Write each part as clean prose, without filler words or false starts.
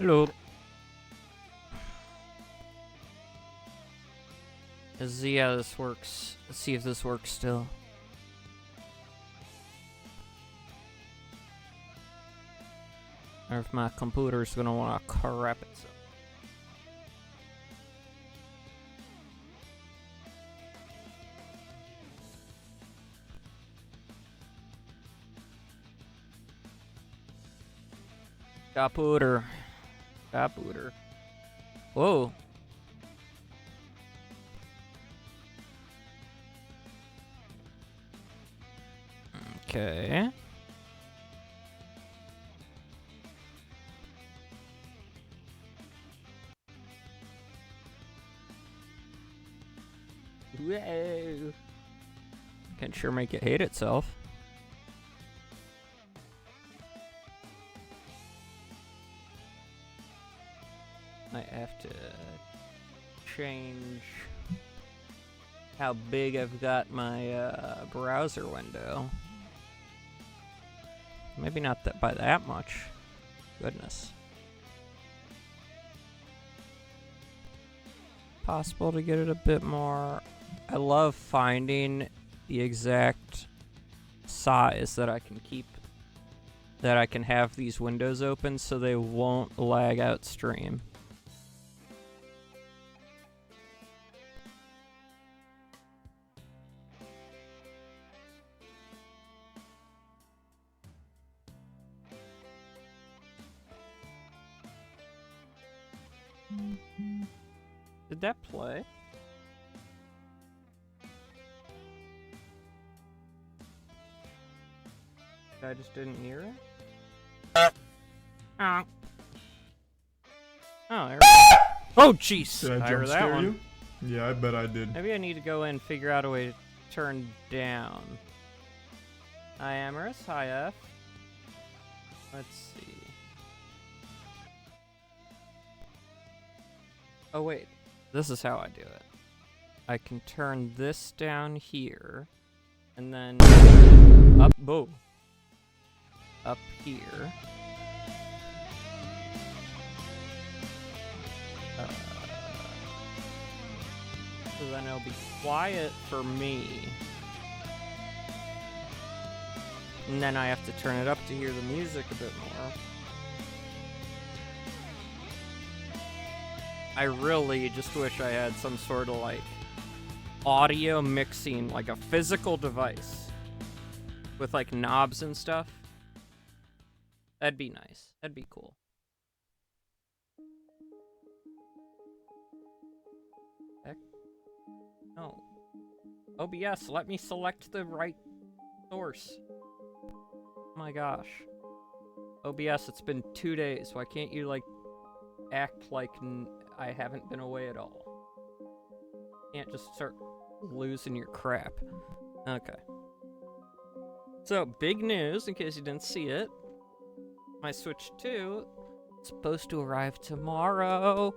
Hello. Let's see how this works. Let's see if this works still. Or if my computer's gonna wanna crap itself. Computer. Computer. Whoa. Okay. Whoa. Can sure make it hate itself. Might have to change how big I've got my browser window. Maybe not that by that much. Goodness. Possible to get it a bit more. I love finding the exact size that I can keep, that I can have these windows open so they won't lag out stream. Did that play? I just didn't hear it? Oh, there we go. Oh, jeez! Did I heard jump that scare one. you? Yeah, I bet I did. Maybe I need to go in and figure out a way to turn down. Hi, Amorous. Hi, F. Let's see. Oh, wait. This is how I do it. I can turn this down here, and then up, whoa, up here. So then it'll be quiet for me. And then I have to turn it up to hear the music a bit more. I really just wish I had some sort of like audio mixing, like a physical device with like knobs and stuff. That'd be nice. That'd be cool. Heck. No. OBS, let me select the right source. Oh my gosh. OBS, it's been 2 days. Why can't you like act like I haven't been away at all? Can't just start losing your crap. Okay. So, big news, in case you didn't see it. My Switch 2 is supposed to arrive tomorrow.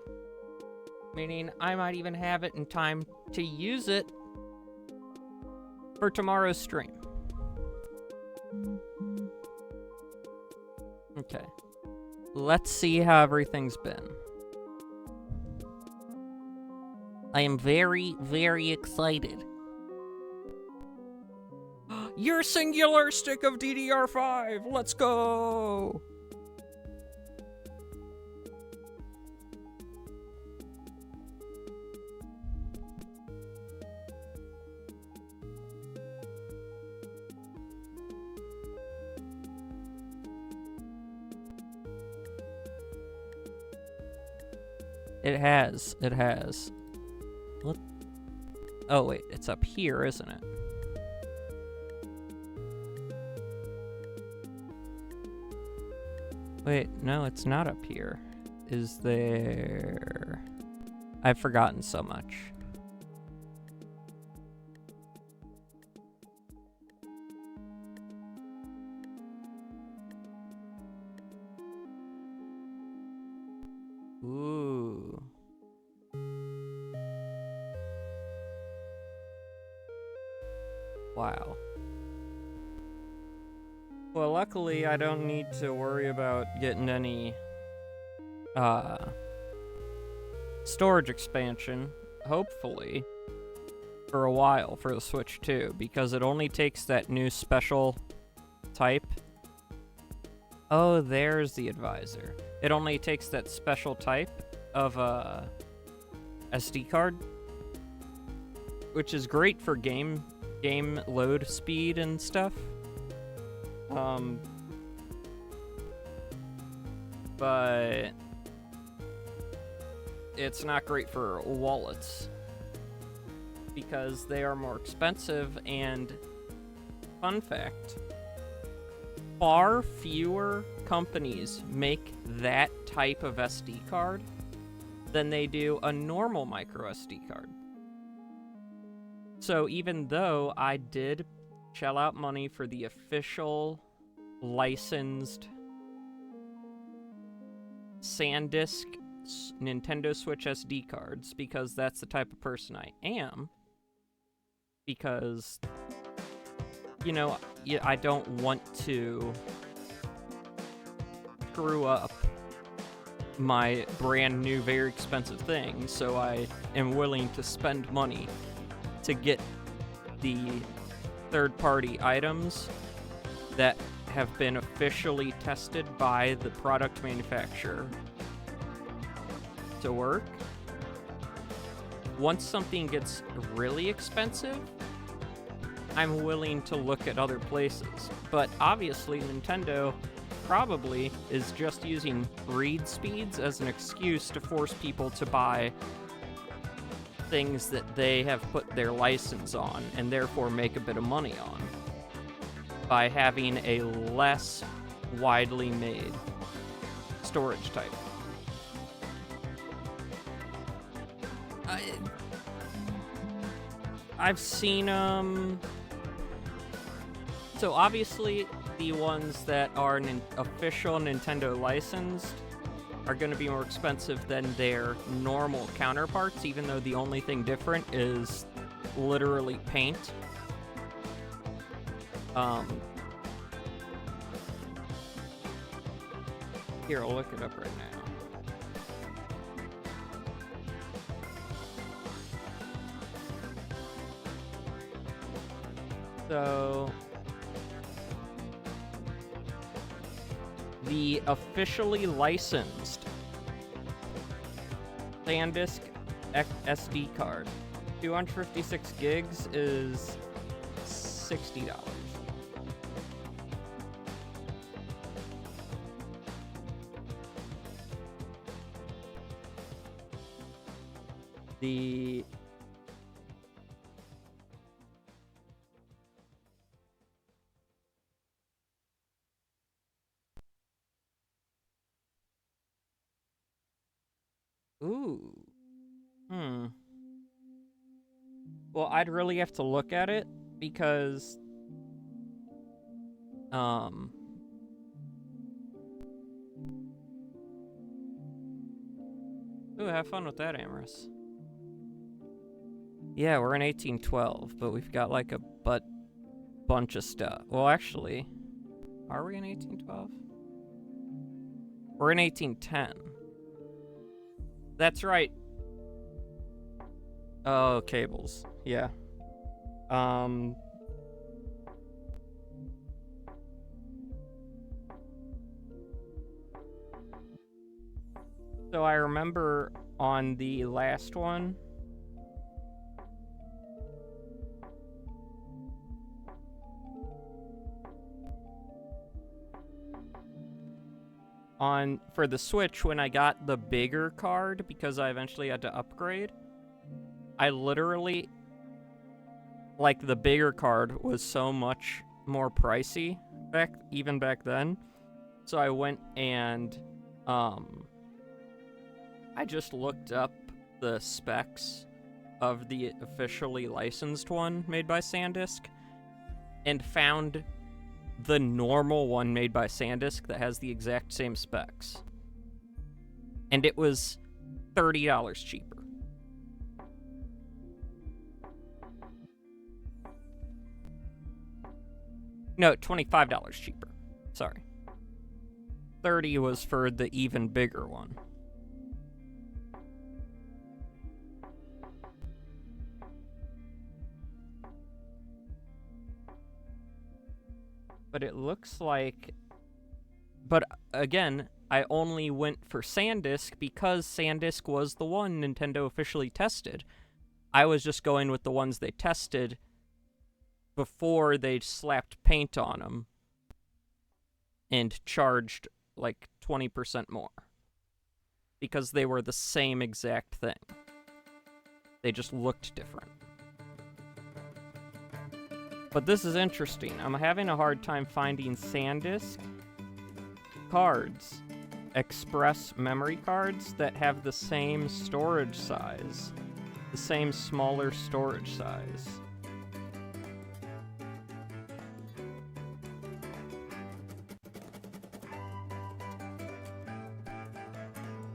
Meaning, I might even have it in time to use it for tomorrow's stream. Okay. Let's see how everything's been. I am very, very excited. Your singular stick of DDR5! Let's go! It has. It has. What? Oh, wait. It's up here, isn't it? Wait, no, it's not up here. Is there... I've forgotten so much. Ooh. Wow. Well, luckily I don't need to worry about getting any storage expansion, hopefully, for a while for the Switch 2, because it only takes that new special type. Oh, there's the advisor. It only takes that special type of SD card, which is great for game load speed and stuff. But it's not great for wallets because they are more expensive. And fun fact, far fewer companies make that type of SD card than they do a normal micro SD card. So even though I did shell out money for the official licensed SanDisk Nintendo Switch SD cards, because that's the type of person I am, because, you know, I don't want to screw up my brand new, very expensive thing, so I am willing to spend money to get the third-party items that have been officially tested by the product manufacturer to work. Once something gets really expensive, I'm willing to look at other places. But obviously, Nintendo probably is just using read speeds as an excuse to force people to buy things that they have put their license on and therefore make a bit of money on by having a less widely made storage type. I've seen so obviously the ones that are official Nintendo licensed are going to be more expensive than their normal counterparts, even though the only thing different is literally paint. Here, I'll look it up right now. So, the officially licensed SanDisk SD card, 256 gigs, is $60. The Well, I'd really have to look at it because Ooh, have fun with that, Amorous. Yeah, we're in 1812, but we've got like a bunch of stuff. Well, actually, are we in 1812? We're in 1810. That's right. Oh, cables. Yeah. So I remember on the last one, for the Switch, when I got the bigger card, because I eventually had to upgrade, I literally, like, the bigger card was so much more pricey even back then. So I went and I just looked up the specs of the officially licensed one made by SanDisk and found the normal one made by SanDisk that has the exact same specs. And it was $30 cheaper. No, $25 cheaper. Sorry. $30 was for the even bigger one. But it looks like... But again, I only went for SanDisk because SanDisk was the one Nintendo officially tested. I was just going with the ones they tested before they slapped paint on them and charged like 20% more. Because they were the same exact thing. They just looked different. But this is interesting. I'm having a hard time finding SanDisk cards, express memory cards that have the same storage size, the same smaller storage size.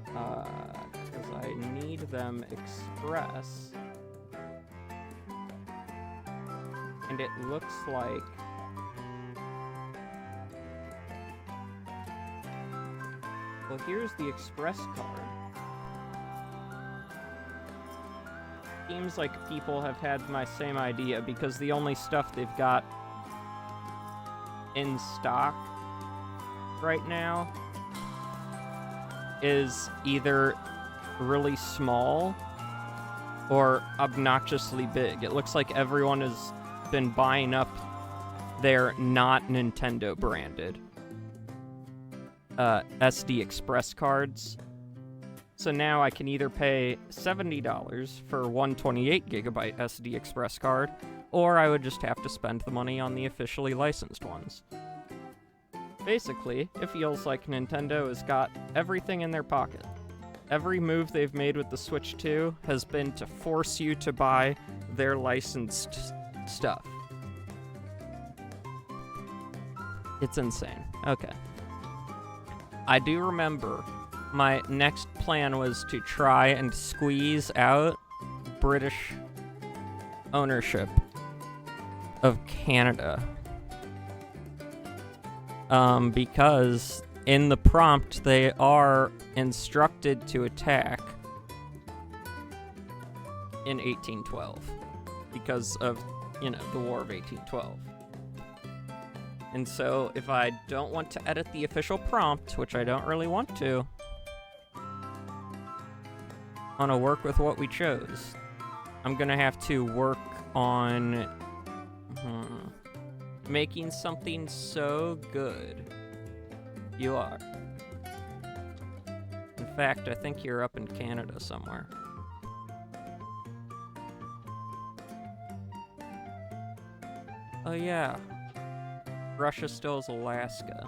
Because I need them express. And it looks like... Well, here's the express card. Seems like people have had my same idea because the only stuff they've got in stock right now is either really small or obnoxiously big. It looks like everyone has been buying up their not Nintendo branded SD Express cards. So now I can either pay $70 for one 28GB SD Express card, or I would just have to spend the money on the officially licensed ones. Basically, it feels like Nintendo has got everything in their pocket. Every move they've made with the Switch 2 has been to force you to buy their licensed stuff. It's insane. Okay. I do remember my next plan was to try and squeeze out British ownership of Canada. Because in the prompt they are instructed to attack in 1812 because of, the War of 1812. And so if I don't want to edit the official prompt, which I don't really want to, I want to work with what we chose. I'm gonna have to work on making something so good. You are. In fact, I think you're up in Canada somewhere. Oh yeah. Russia still is Alaska.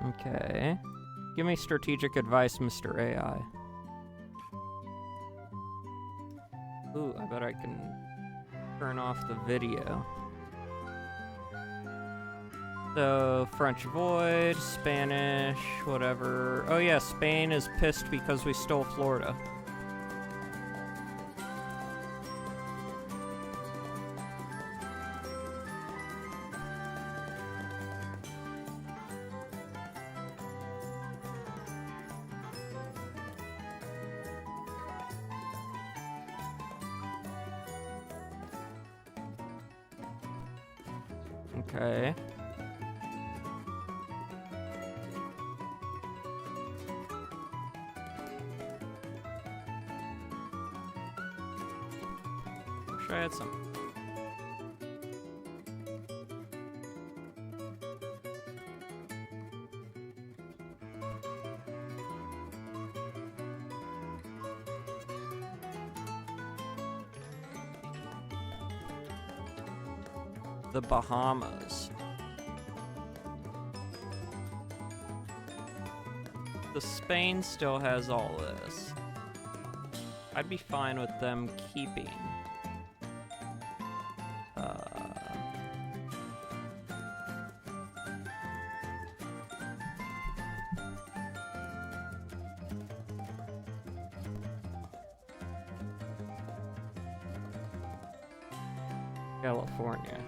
Okay. Give me strategic advice, Mr. AI. Ooh, I bet I can turn off the video. So, French Void, Spanish, whatever. Oh yeah, Spain is pissed because we stole Florida. Okay. Wish I had some. The Bahamas. The Spain still has all this. I'd be fine with them keeping. California.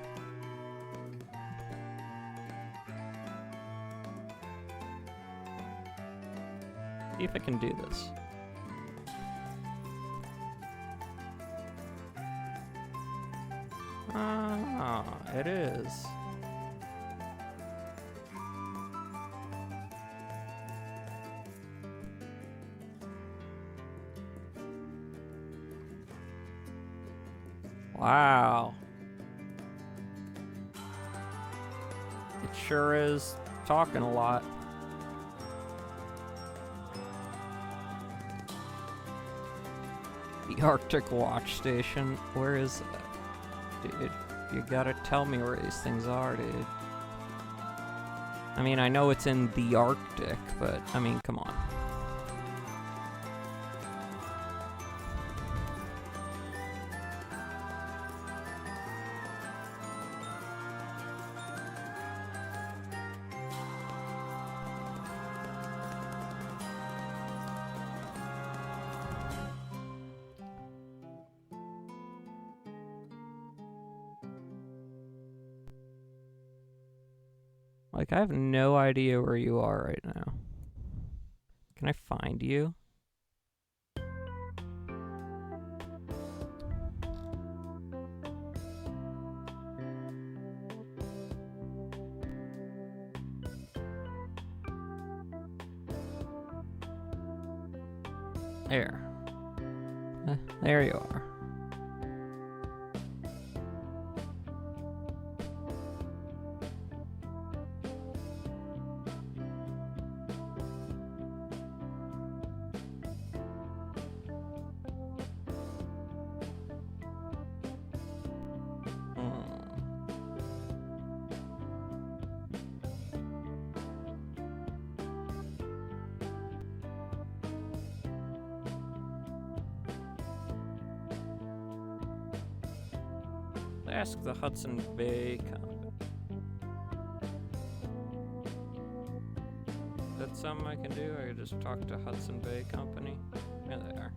See if I can do this. Ah, it is. Wow. It sure is talking a lot. The Arctic Watch Station. Where is that? Dude, you gotta tell me where these things are, dude. I mean, I know it's in the Arctic, but, I mean, come on. Like, I have no idea where you are right now. Can I find you? There. There you are. Ask the Hudson Bay Company. Is that something I can do? I could just talk to Hudson Bay Company? Yeah, they are.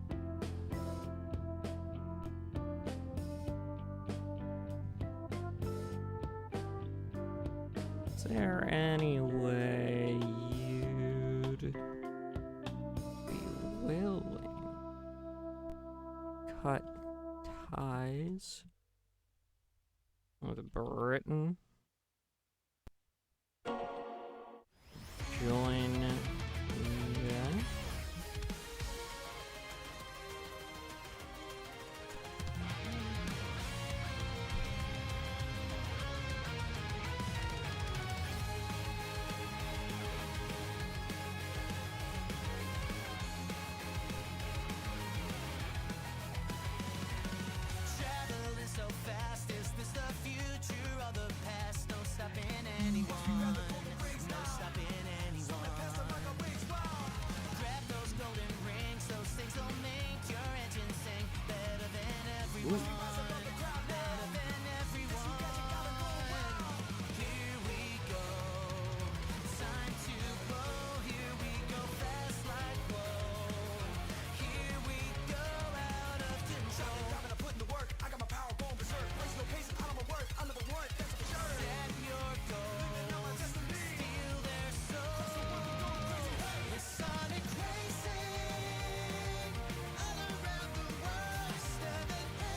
Is there any way you'd be willing to cut ties with Britain? Join them.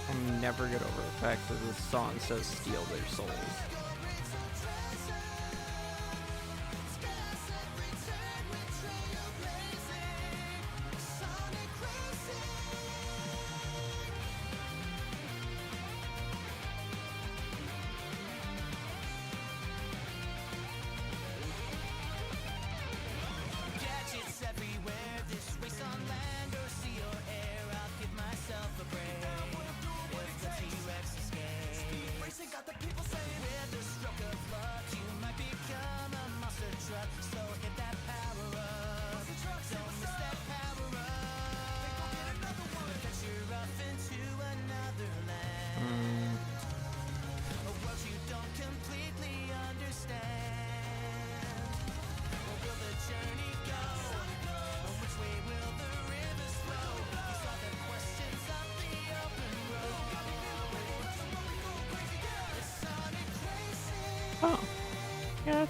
I'll never get over the fact that this song says steal their souls. Got the people saying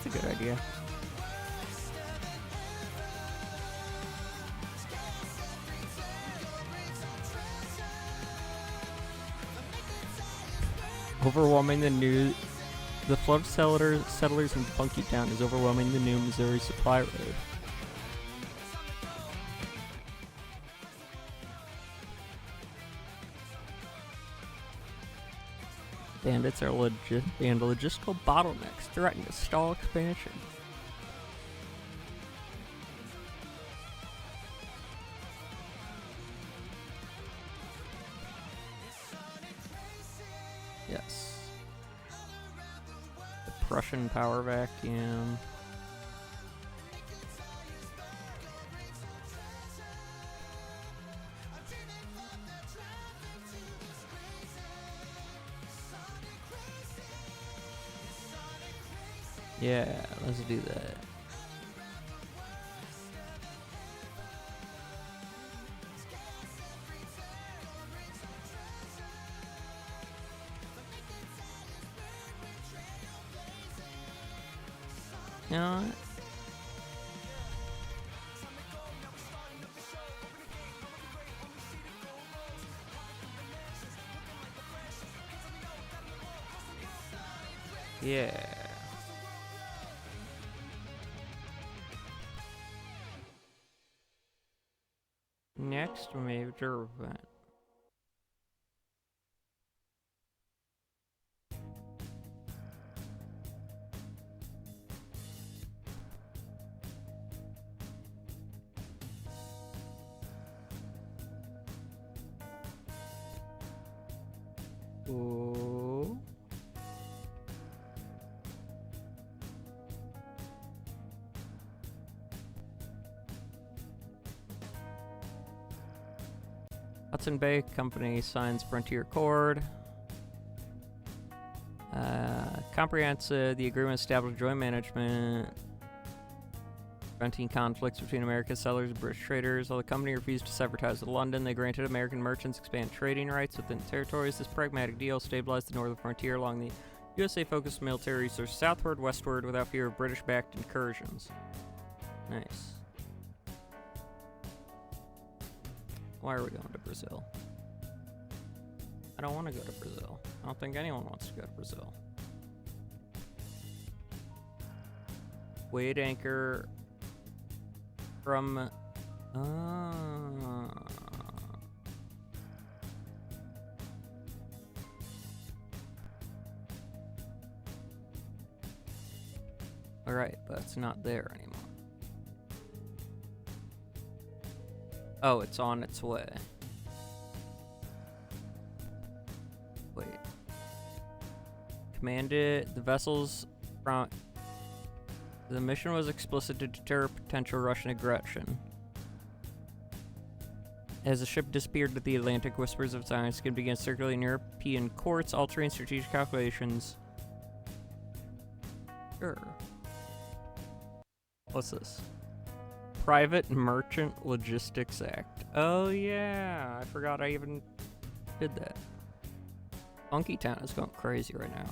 That's a good idea. Overwhelming the flood of settlers in Funky Town is overwhelming the new Missouri supply road. Bandits are logistical bottlenecks threaten to stall expansion. Yes. The Prussian power vacuum. Yeah, let's do that. You know what? Yeah. Next major event. Ooh. Hudson Bay Company signs Frontier Accord. Comprehensive, the agreement established joint management, preventing conflicts between American settlers and British traders. While the company refused to sever ties with London, they granted American merchants expanded trading rights within territories. This pragmatic deal stabilized the northern frontier along the USA-focused military resource southward, westward, without fear of British-backed incursions. Nice. Why are we going to Brazil? I don't want to go to Brazil. I don't think anyone wants to go to Brazil. Weighed anchor from... Alright, but it's not there anymore. Oh, it's on its way. Wait. Commanded the vessels from... The mission was explicit to deter potential Russian aggression. As the ship disappeared to the Atlantic, whispers of silence can begin circulating in European courts, altering strategic calculations. Sure. What's this? Private Merchant Logistics Act. Oh yeah, I forgot I even did that. Funky Town is going crazy right now.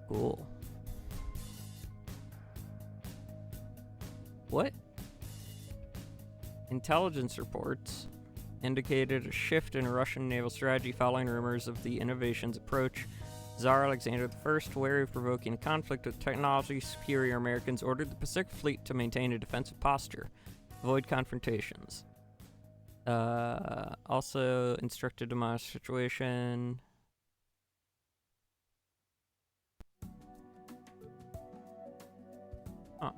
Cool. What? Intelligence reports indicated a shift in Russian naval strategy following rumors of the innovation's approach. Tsar Alexander I, wary of provoking a conflict with technology superior Americans, ordered the Pacific Fleet to maintain a defensive posture, avoid confrontations. Also instructed to monitor the situation. Huh.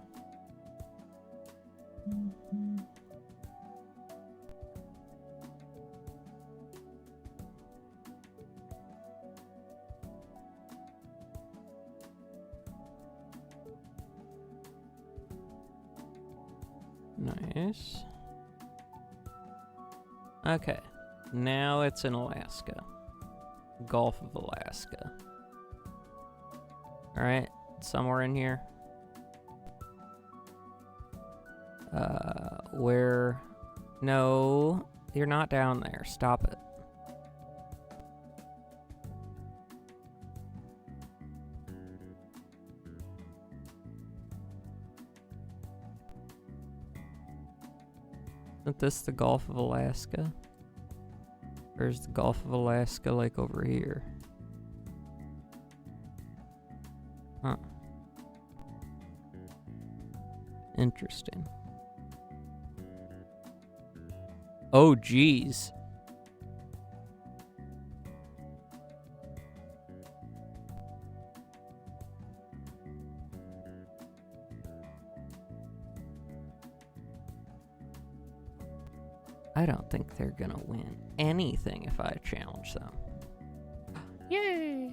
Nice. Okay. Now it's in Alaska. Gulf of Alaska. Alright, somewhere in here. Where... No, you're not down there. Stop it. Isn't this the Gulf of Alaska? Or is the Gulf of Alaska like over here? Huh. Interesting. Oh, geez. I don't think they're gonna win anything if I challenge them. Yay!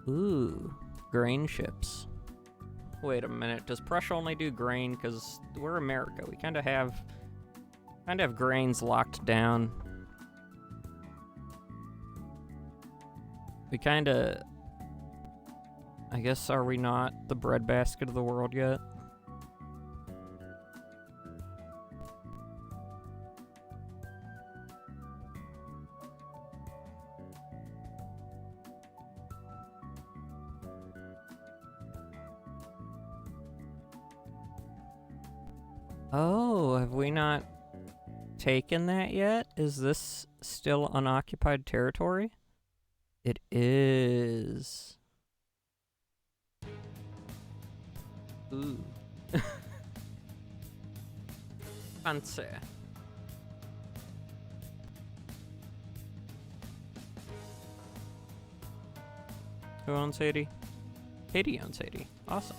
Ooh, grain ships. Wait a minute, does Prussia only do grain? Because we're America, we kind of have grains locked down. We kind of, I guess, are we not the breadbasket of the world yet? Oh, have we not taken that yet? Is this still unoccupied territory? It is. Ooh. Fancy. Who owns Haiti? Haiti owns Haiti. Awesome.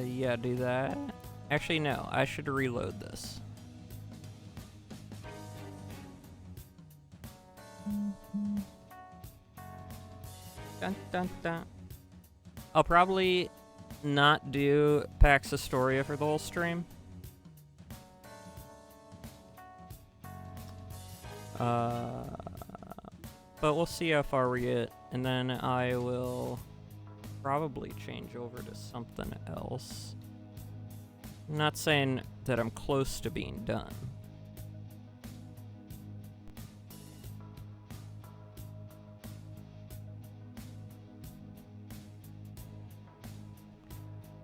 Yeah, do that. Actually, no, I should reload this. Dun, dun, dun. I'll probably not do Pax Historia for the whole stream. But we'll see how far we get, and then I will probably change over to something else. I'm not saying that I'm close to being done.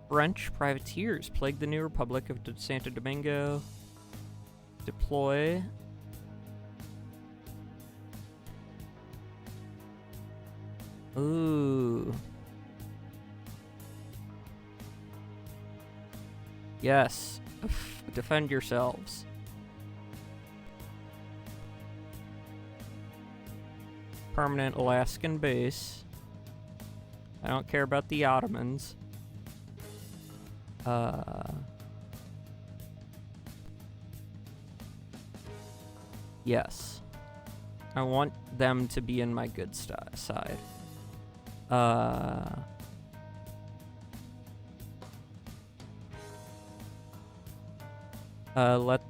French privateers plague the new Republic of Santo Domingo. Deploy. Ooh. Yes. Defend yourselves. Permanent Alaskan base. I don't care about the Ottomans. Yes. I want them to be in my good side.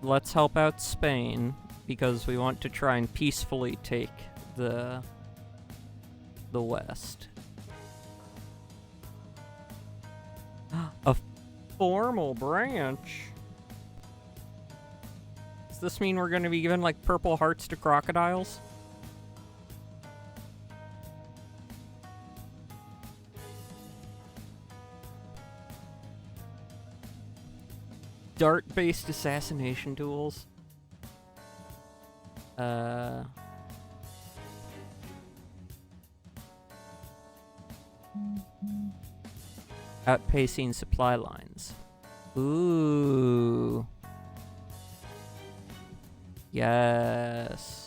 Let's help out Spain, because we want to try and peacefully take the West. A formal branch? Does this mean we're going to be giving, like, purple hearts to crocodiles? dart-based assassination tools. Outpacing supply lines. Ooh. Yes.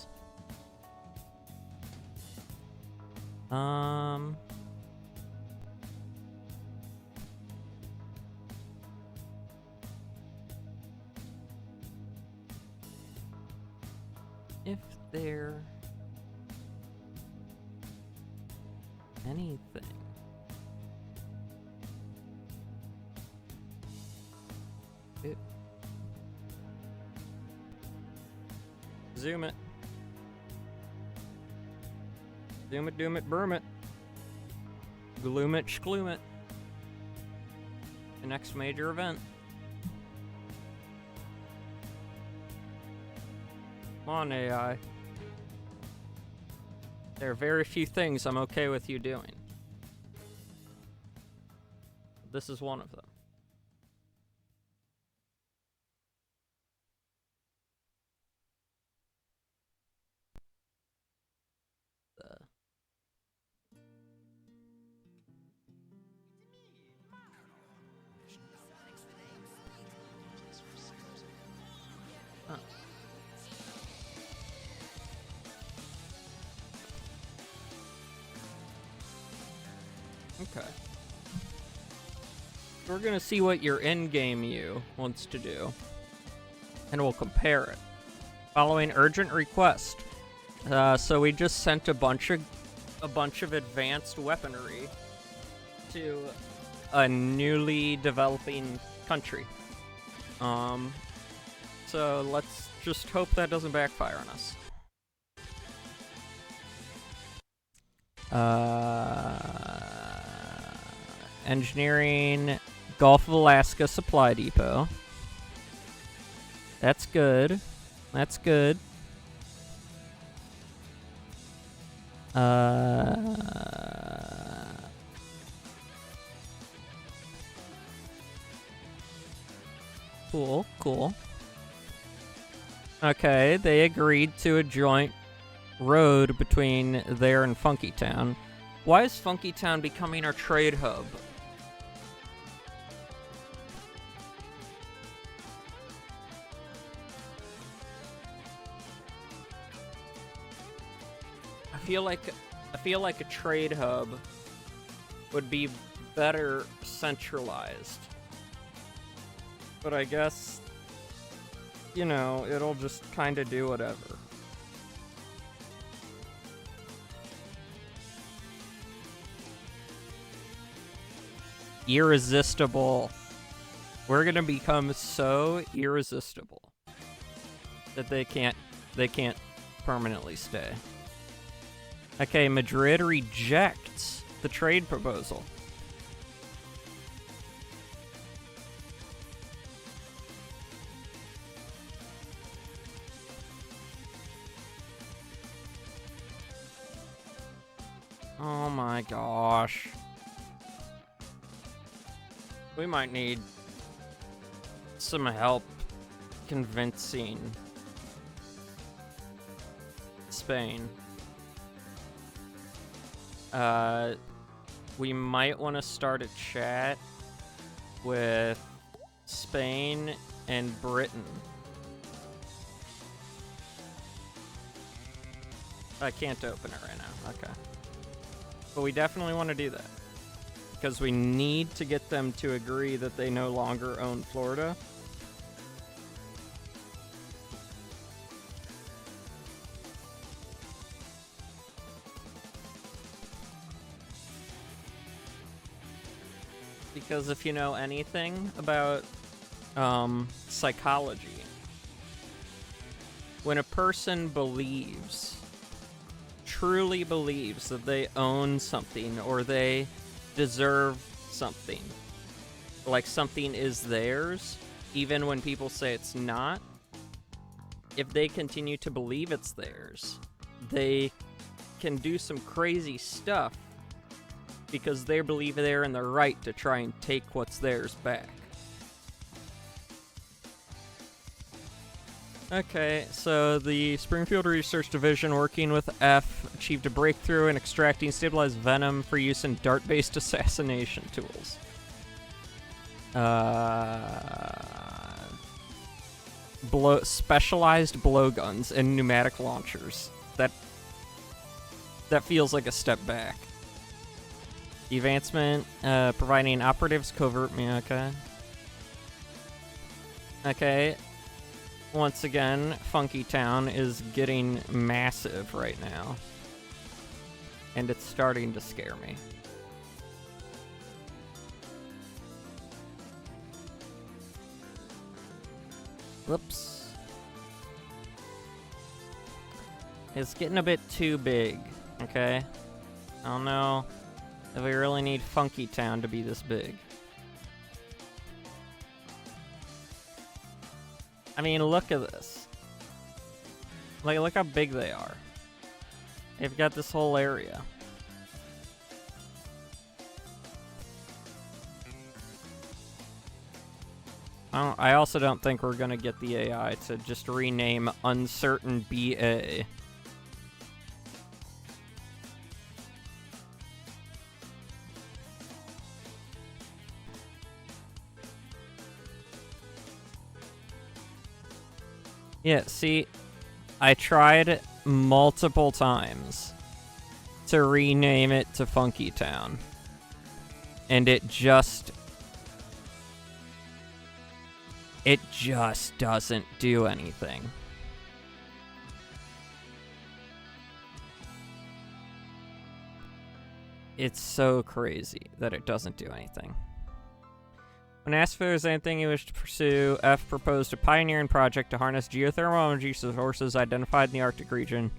If there anything zoom it. Zoom it, doom it, broom it. Gloom it, shgloom it. The next major event. Come on, AI. There are very few things I'm okay with you doing. This is one of them. Okay. We're gonna see what your in-game you wants to do, and we'll compare it. Following urgent request. So we just sent a bunch of advanced weaponry to a newly developing country. So let's just hope that doesn't backfire on us. Engineering Gulf of Alaska Supply Depot. That's good. That's good. Cool, cool. Okay, they agreed to a joint road between there and Funkytown. Why is Funkytown becoming our trade hub? I feel like a trade hub would be better centralized. But I guess, you know, it'll just kind of do whatever. Irresistible. We're gonna become so irresistible that they can't permanently stay. Okay, Madrid rejects the trade proposal. Oh my gosh. We might need some help convincing Spain. We might want to start a chat with Spain and Britain. I can't open it right now. Okay. But we definitely want to do that. Because we need to get them to agree that they no longer own Florida. Because if you know anything about psychology, when a person truly believes that they own something or they deserve something, like something is theirs, even when people say it's not, if they continue to believe it's theirs, they can do some crazy stuff because they believe they're in the right to try and take what's theirs back. Okay, so the Springfield Research Division, working with F, achieved a breakthrough in extracting stabilized venom for use in dart-based assassination tools. Specialized blowguns and pneumatic launchers. That feels like a step back. Advancement, providing operatives covert. Okay. Okay. Once again, Funky Town is getting massive right now. And it's starting to scare me. Whoops. It's getting a bit too big, okay? I don't know if we really need Funky Town to be this big. I mean, look at this. Like, look how big they are. They've got this whole area. I also don't think we're gonna get the AI to just rename Uncertain BA. Yeah, see, I tried multiple times to rename it to Funky Town, and it just doesn't do anything. It's so crazy that it doesn't do anything. When asked if there was anything he wished to pursue, F proposed a pioneering project to harness geothermal energy sources identified in the Arctic region.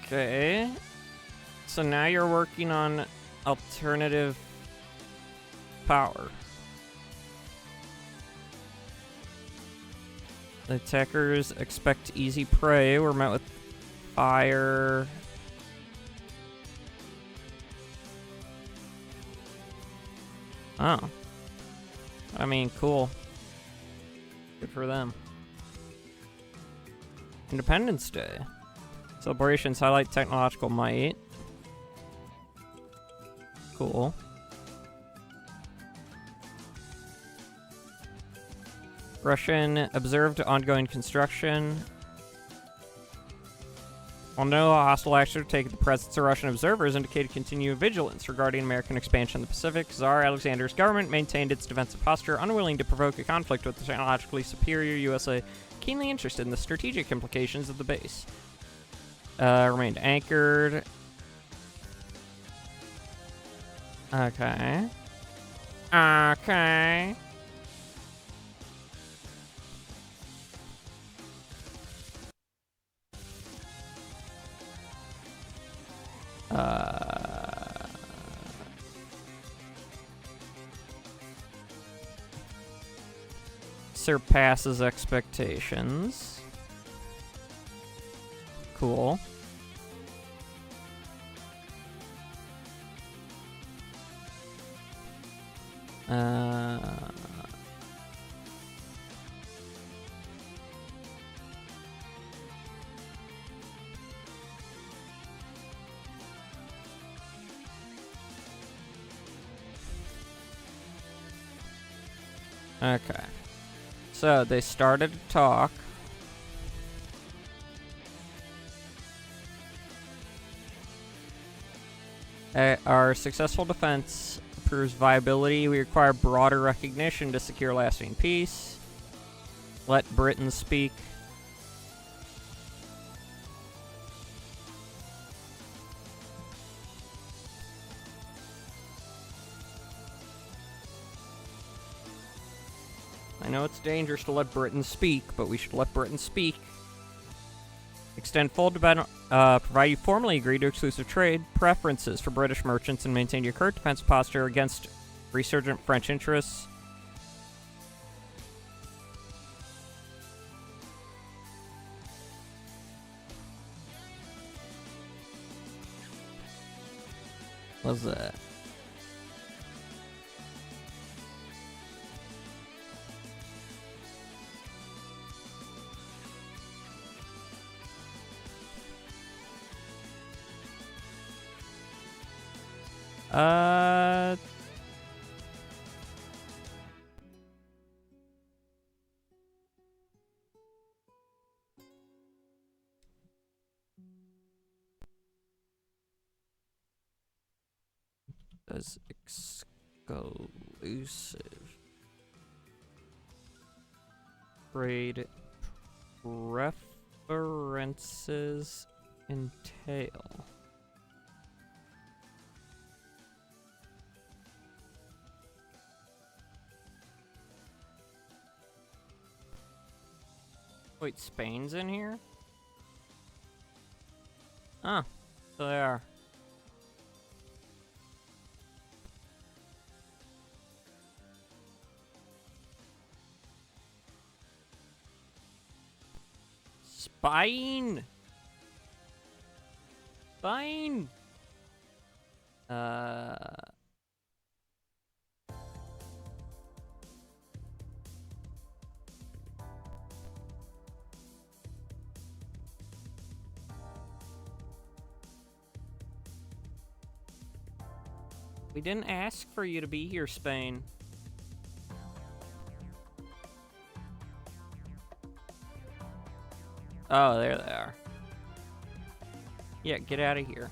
Okay. So now you're working on alternative power. The attackers expect easy prey. We're met with fire. Oh. I mean, cool. Good for them. Independence Day. Celebrations highlight technological might. Cool. Russian observed ongoing construction. While no hostile action to take, the presence of Russian observers indicated continued vigilance regarding American expansion in the Pacific. Tsar Alexander's government maintained its defensive posture, unwilling to provoke a conflict with the technologically superior USA, keenly interested in the strategic implications of the base. Remained anchored. Okay. Okay. Surpasses expectations. Cool. Okay. So they started to talk. Our successful defense proves viability. We require broader recognition to secure lasting peace. Let Britain speak. I know it's dangerous to let Britain speak, but we should let Britain speak. Extend full dependent, provide you formally agree to exclusive trade preferences for British merchants and maintain your current defensive posture against resurgent French interests. What's that? As exclusive trade preferences entail. Wait, Spain's in here? Ah, so they are. Spain! Spain! We didn't ask for you to be here, Spain. Oh, there they are. Yeah, get out of here.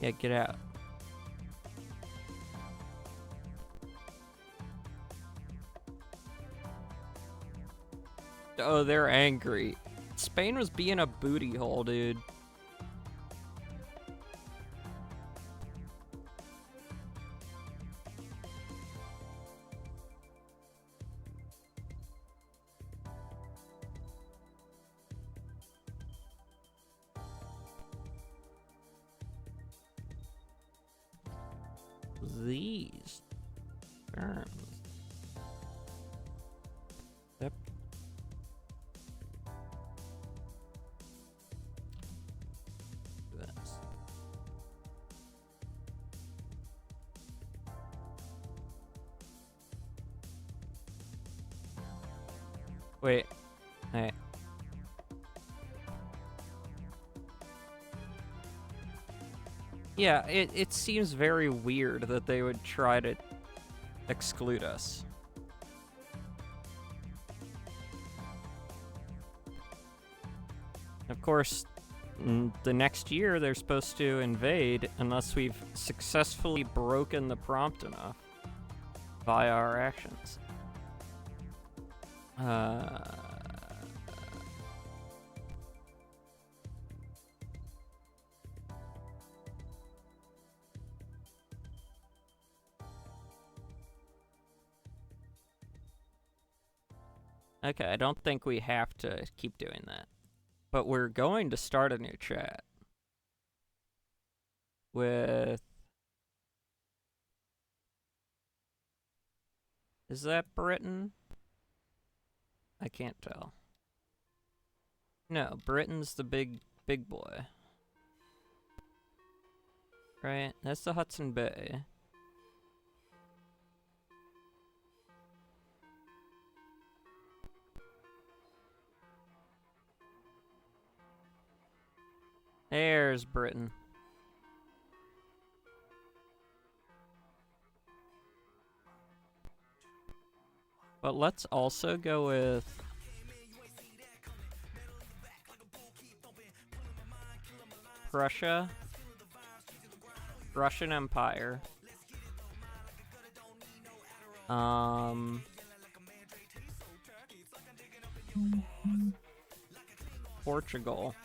Yeah, get out. Oh, they're angry. Spain was being a booty hole, dude. These terms. Yep. This. Wait. Hey. Yeah, it seems very weird that they would try to exclude us. Of course, the next year they're supposed to invade unless we've successfully broken the prompt enough via our actions. Okay, I don't think we have to keep doing that. But we're going to start a new chat. With... Is that Britain? I can't tell. No, Britain's the big boy. Right? That's the Hudson Bay. There's Britain. But let's also go with... Prussia. Russian Empire. Portugal.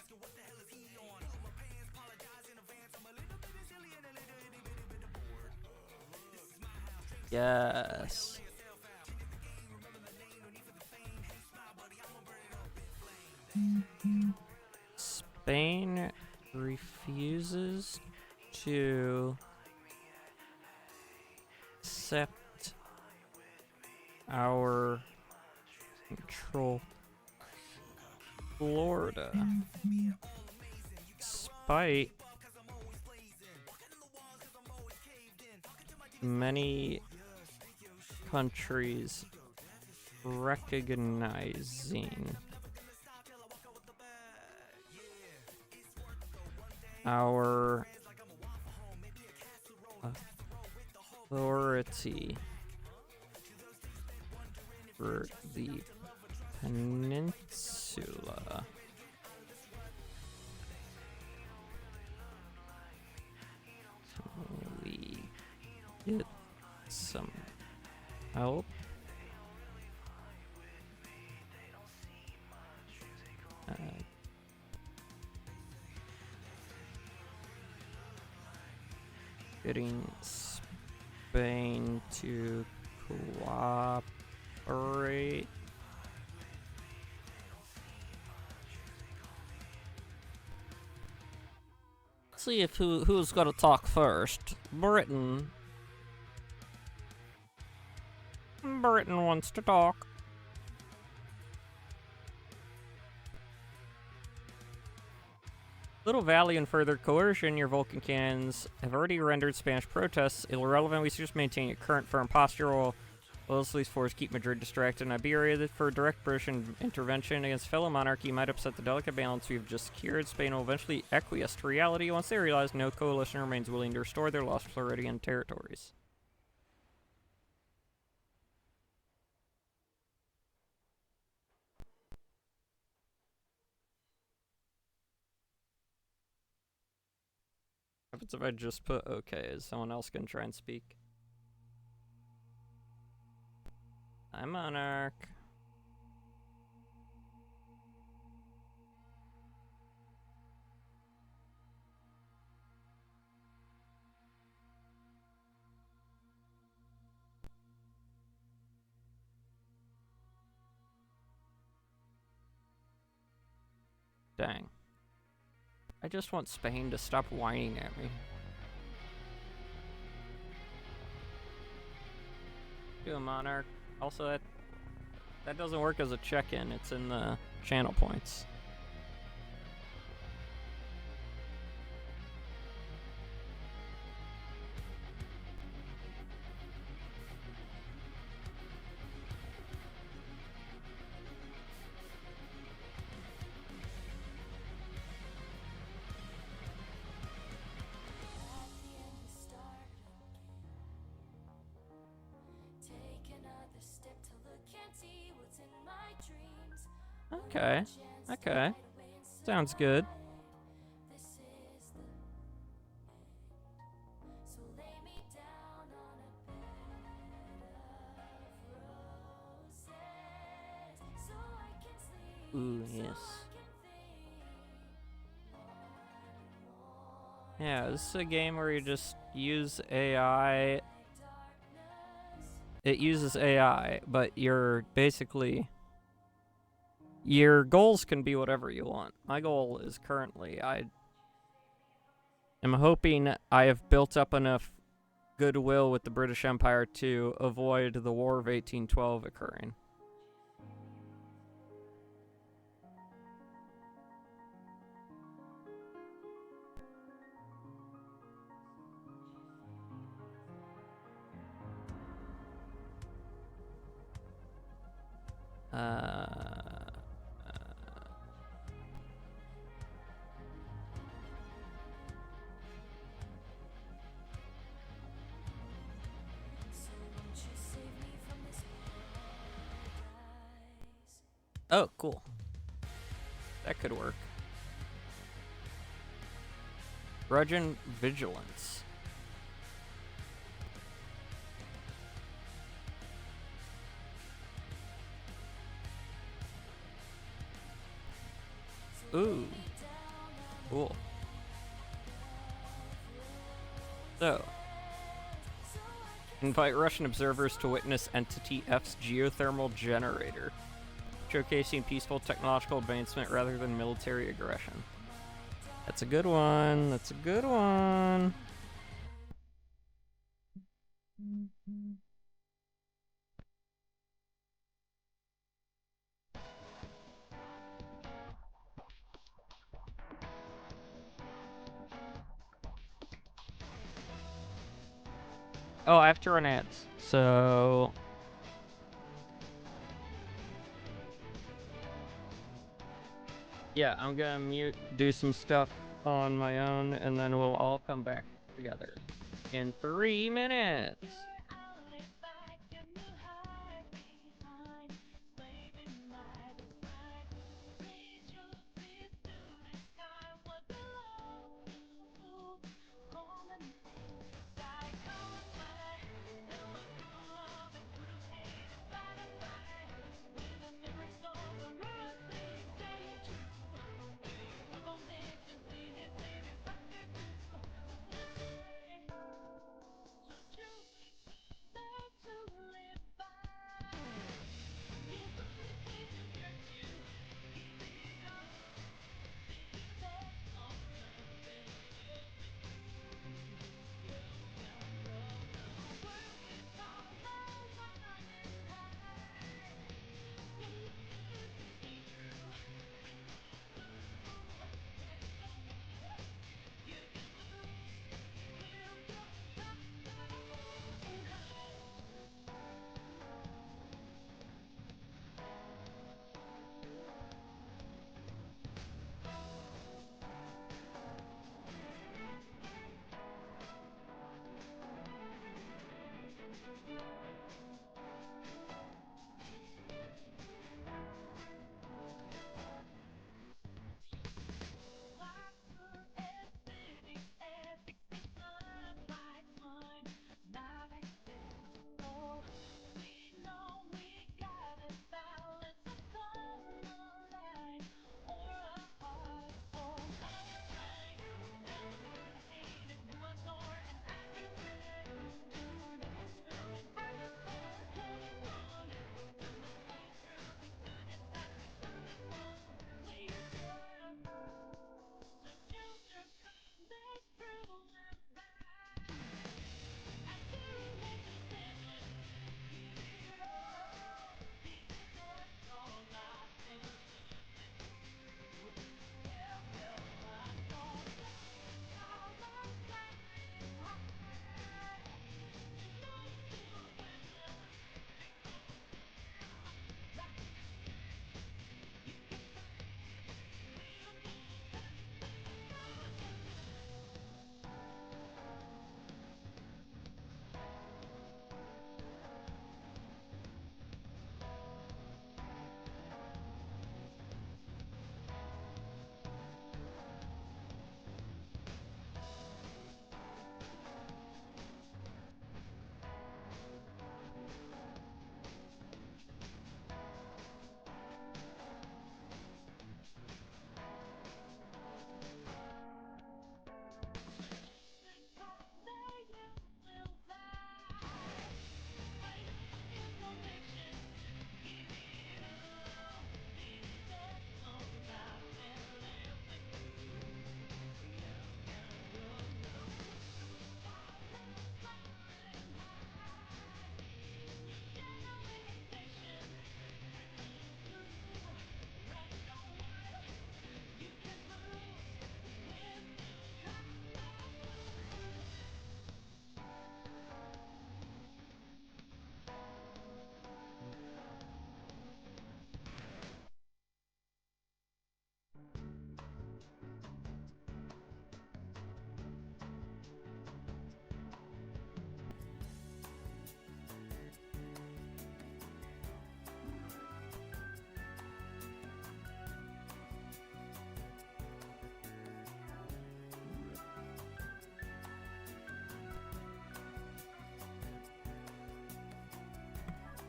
Yes. Spain refuses to accept our control. Florida. Despite many countries recognizing our authority for the peninsula. Can we get some help? Getting Spain to cooperate. Let's see if who's gonna talk first. Britain. Britain wants to talk. Little Valley and further coercion, your Vulcan cannons have already rendered Spanish protests irrelevant. We should just maintain your current firm posture while Wellesley's forces keep Madrid distracted. In Iberia, for direct British intervention against fellow monarchy might upset the delicate balance we've just secured. Spain will eventually acquiesce to reality once they realize no coalition remains willing to restore their lost Floridian territories. What happens if I just put okay? Is someone else gonna try and speak? Hi, Monarch. Dang. I just want Spain to stop whining at me. Do a Monarch. Also, that doesn't work as a check-in. It's in the channel points. Okay. Okay. Sounds good. Ooh, yes. Yeah, this is a game where you just use AI. It uses AI, but you're basically... Your goals can be whatever you want. My goal is currently, I am hoping I have built up enough goodwill with the British Empire to avoid the War of 1812 occurring. Oh, cool. That could work. Grudging Vigilance. Ooh. Cool. So, invite Russian observers to witness Entity F's geothermal generator, showcasing peaceful technological advancement rather than military aggression. That's a good one. That's a good one. Oh, I have to run ads. So... yeah, I'm gonna mute, do some stuff on my own, and then we'll all come back together in 3 minutes.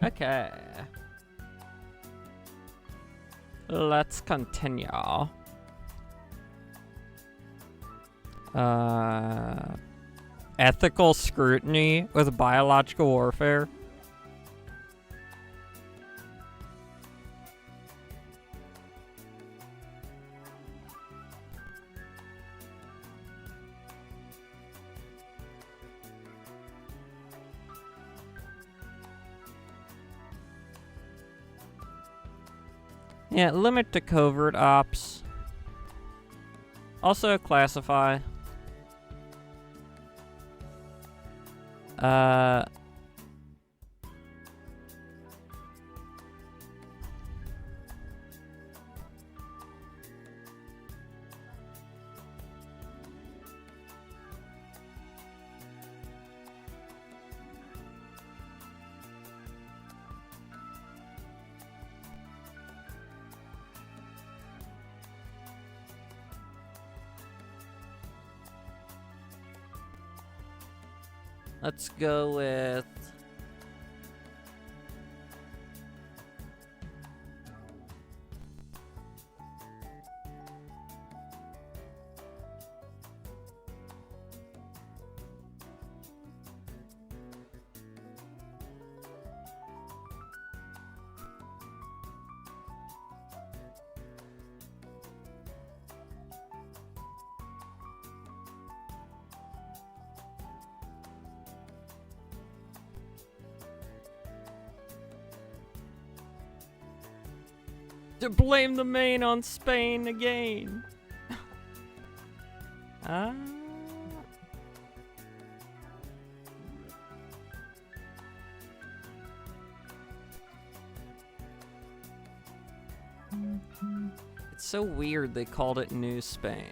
Okay. Let's continue. Ethical scrutiny with biological warfare. Yeah, limit to covert ops. Also classify. Let's go with... to blame the main on Spain again. It's so weird they called it New Spain.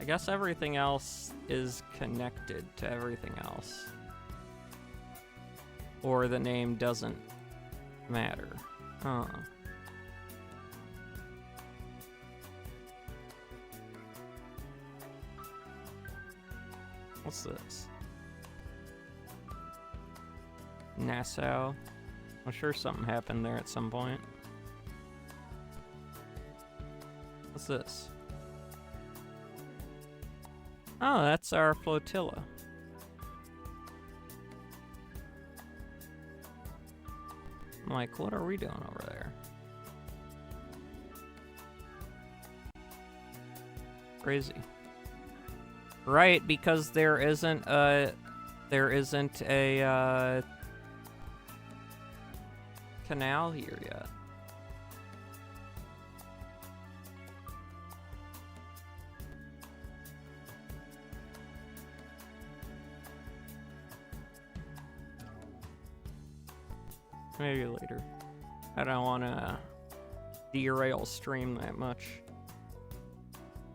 I guess everything else is connected to everything else. Or the name doesn't matter. Huh. What's this? Nassau. I'm sure something happened there at some point. What's this? Oh, that's our flotilla. I'm like, what are we doing over there? Crazy. Right, because there isn't a canal here yet. Maybe later. I don't want to derail stream that much.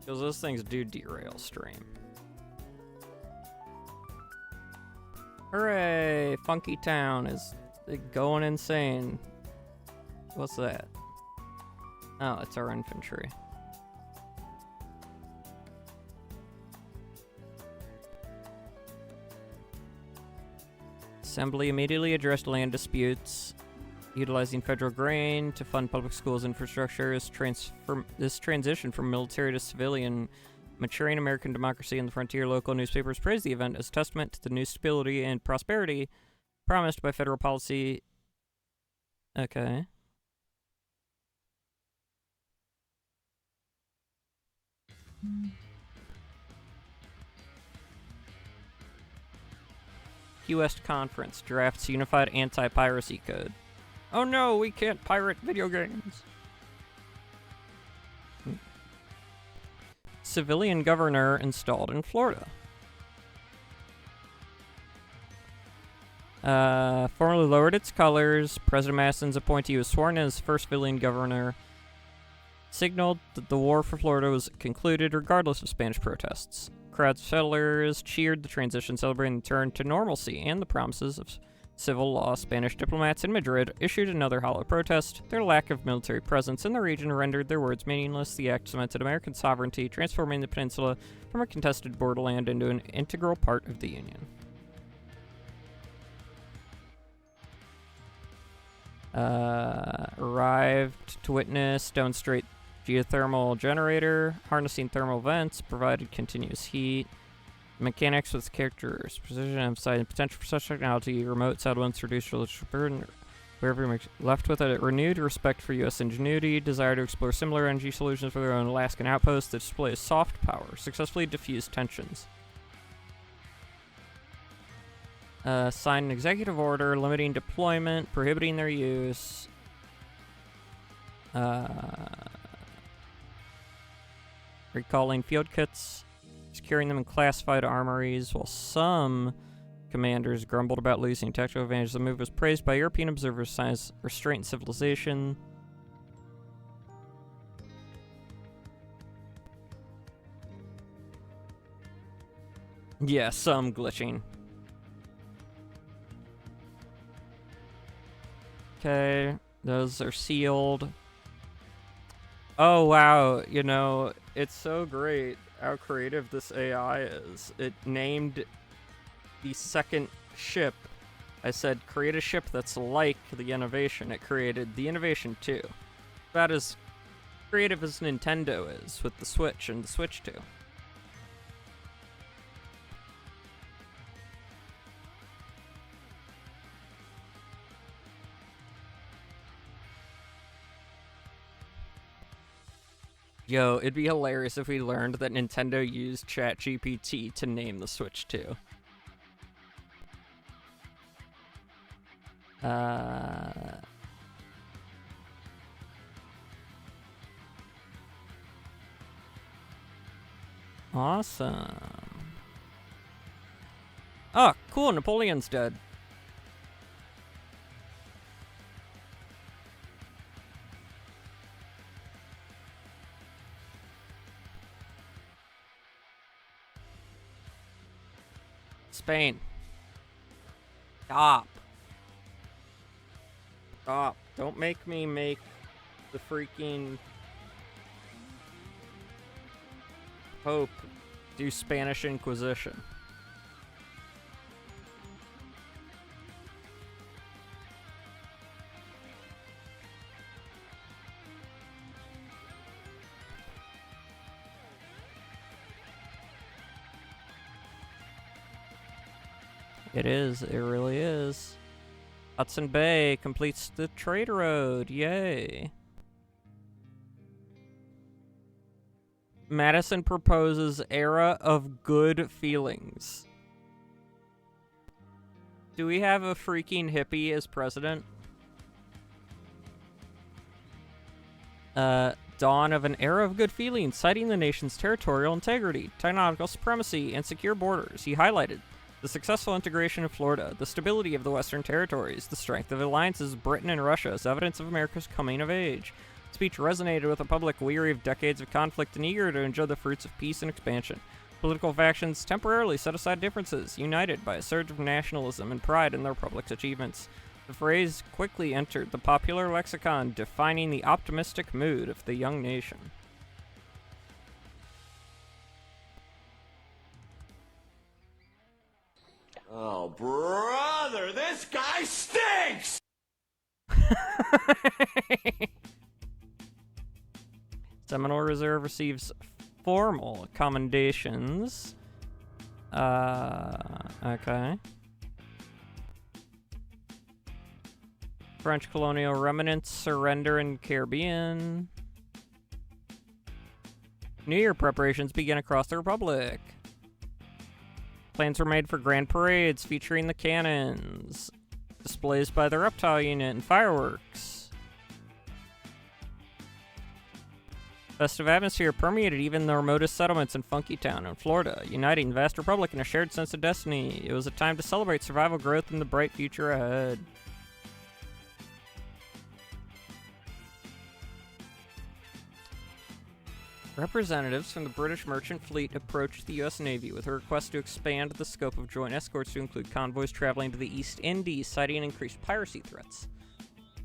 Because those things do derail stream. Hooray! Funky Town is going insane. What's that? Oh, it's our infantry. Assembly immediately addressed land disputes, utilizing federal grain to fund public schools infrastructure. This transition from military to civilian, maturing American democracy in the frontier. Local newspapers praised the event as a testament to the new stability and prosperity promised by federal policy. Okay. Key West Conference drafts unified anti-piracy code. Oh no, we can't pirate video games. Civilian governor installed in Florida. Formally lowered its colors. President Madison's appointee was sworn in as first civilian governor. Signaled that the war for Florida was concluded regardless of Spanish protests. Crowds of settlers cheered the transition, celebrating the turn to normalcy and the promises of civil law. Spanish diplomats in Madrid issued another hollow protest. Their lack of military presence in the region rendered their words meaningless. The act cemented American sovereignty, transforming the peninsula from a contested borderland into an integral part of the Union. Arrived to witness Stone Strait geothermal generator, harnessing thermal vents, provided continuous heat. Mechanics with characters, precision, emphasizing potential for such technology. Remote settlements reduced religious burden. Wherever left with a renewed respect for U.S. ingenuity, desire to explore similar energy solutions for their own Alaskan outposts that display soft power, successfully diffused tensions. Signed an executive order limiting deployment, prohibiting their use. recalling field kits, securing them in classified armories, while some commanders grumbled about losing tactical advantage. The move was praised by European observers, signs restraint and civilization. Yeah, some glitching. Okay, those are sealed. Oh wow, you know, it's so great how creative this AI is. It named the second ship. I said, create a ship that's like the innovation. It created the innovation 2. About as creative as Nintendo is with the Switch and the Switch 2. Yo, it'd be hilarious if we learned that Nintendo used ChatGPT to name the Switch 2. Awesome. Oh, cool, Napoleon's dead. Spain. Stop. Stop. Don't make me make the freaking Pope do Spanish Inquisition. It is. It really is. Hudson Bay completes the trade road. Yay. Madison proposes era of good feelings. Do we have a freaking hippie as president? Dawn of an era of good feelings, citing the nation's territorial integrity, technological supremacy, and secure borders. He highlighted the successful integration of Florida, the stability of the Western territories, the strength of alliances with Britain and Russia as evidence of America's coming of age. The speech resonated with a public weary of decades of conflict and eager to enjoy the fruits of peace and expansion. Political factions temporarily set aside differences, united by a surge of nationalism and pride in the Republic's achievements. The phrase quickly entered the popular lexicon, defining the optimistic mood of the young nation. Oh, brother, this guy stinks! Seminole Reserve receives formal commendations. Okay. French colonial remnants surrender in Caribbean. New Year preparations begin across the Republic. Plans were made for grand parades featuring the cannons, displays by the reptile unit, and fireworks. Festive atmosphere permeated even the remotest settlements in Funky Town in Florida, uniting the vast republic in a shared sense of destiny. It was a time to celebrate survival, growth, and the bright future ahead. Representatives from the British merchant fleet approached the U.S. Navy with a request to expand the scope of joint escorts to include convoys traveling to the East Indies, citing increased piracy threats.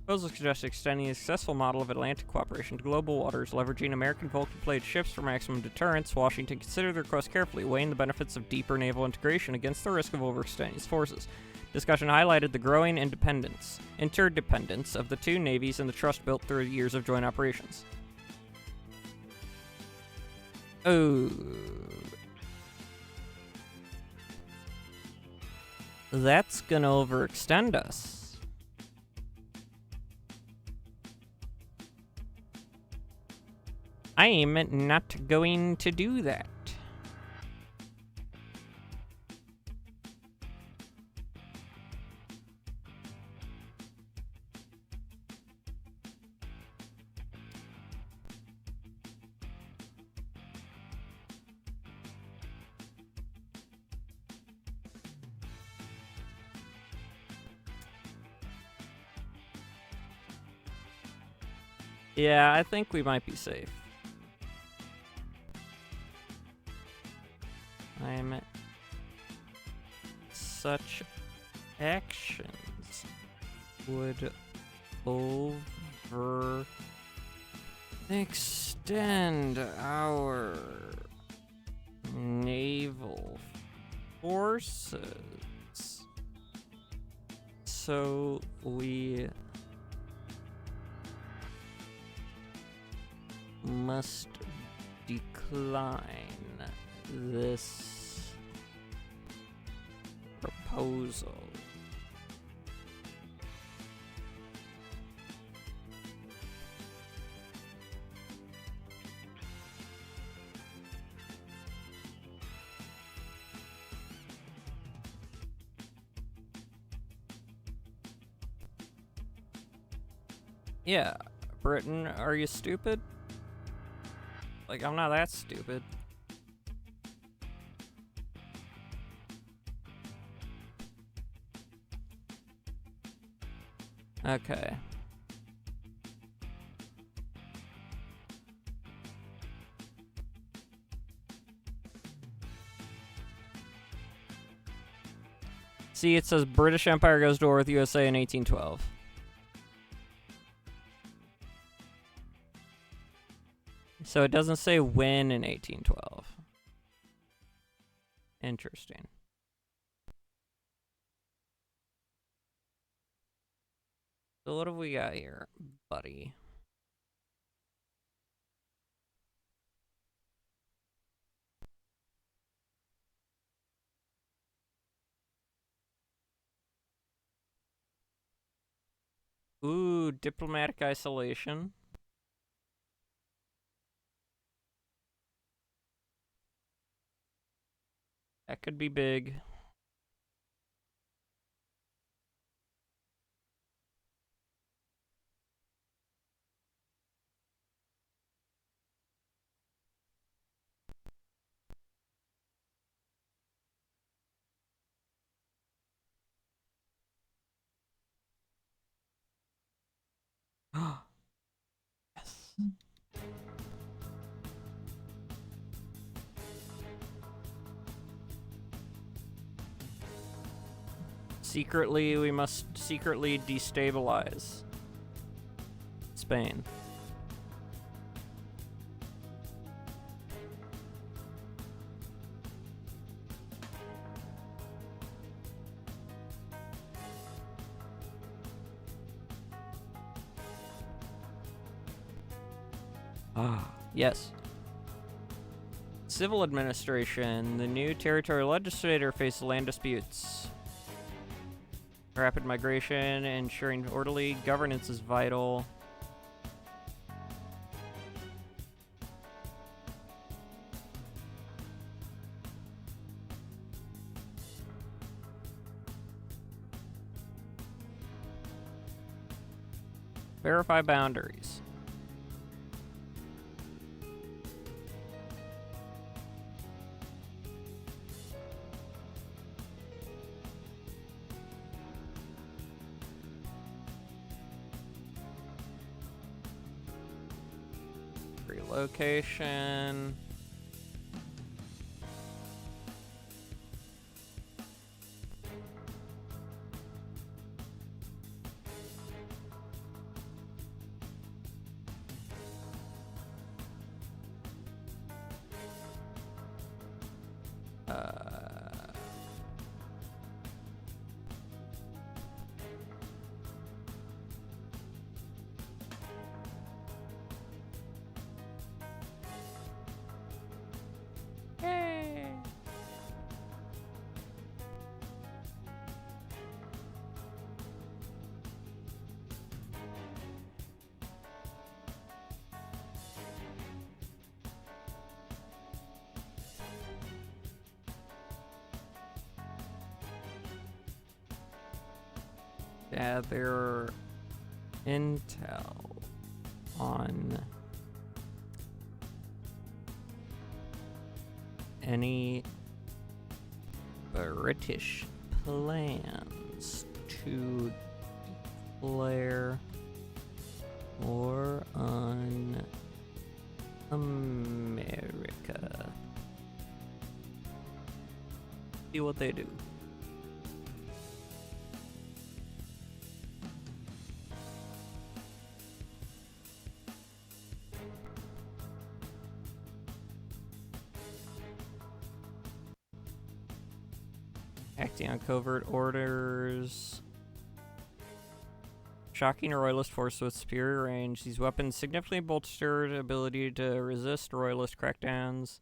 Proposals suggest extending a successful model of Atlantic cooperation to global waters, leveraging American Vulcan-plate ships for maximum deterrence. Washington considered the request carefully, weighing the benefits of deeper naval integration against the risk of overextending its forces. Discussion highlighted the growing interdependence of the two navies and the trust built through years of joint operations. Oh. That's gonna overextend us. I'm not going to do that. Yeah, I think we might be safe. I'm... Such actions would extend our naval forces, so we must decline this proposal. Yeah, Britain, are you stupid? Like, I'm not that stupid. Okay. See, it says British Empire goes to war with USA in 1812. So it doesn't say when in 1812. Interesting. So what have we got here, buddy? Ooh, diplomatic isolation. That could be big. Yes. Secretly, we must secretly destabilize Spain. Ah, yes. Civil administration. The new territorial legislator faces land disputes. Rapid migration, ensuring orderly governance is vital. Verify boundaries. Relocation. Yay! Gather intel on any British plans to declare war on what they do. Acting on covert orders. Shocking royalist force with superior range. These weapons significantly bolstered ability to resist royalist crackdowns.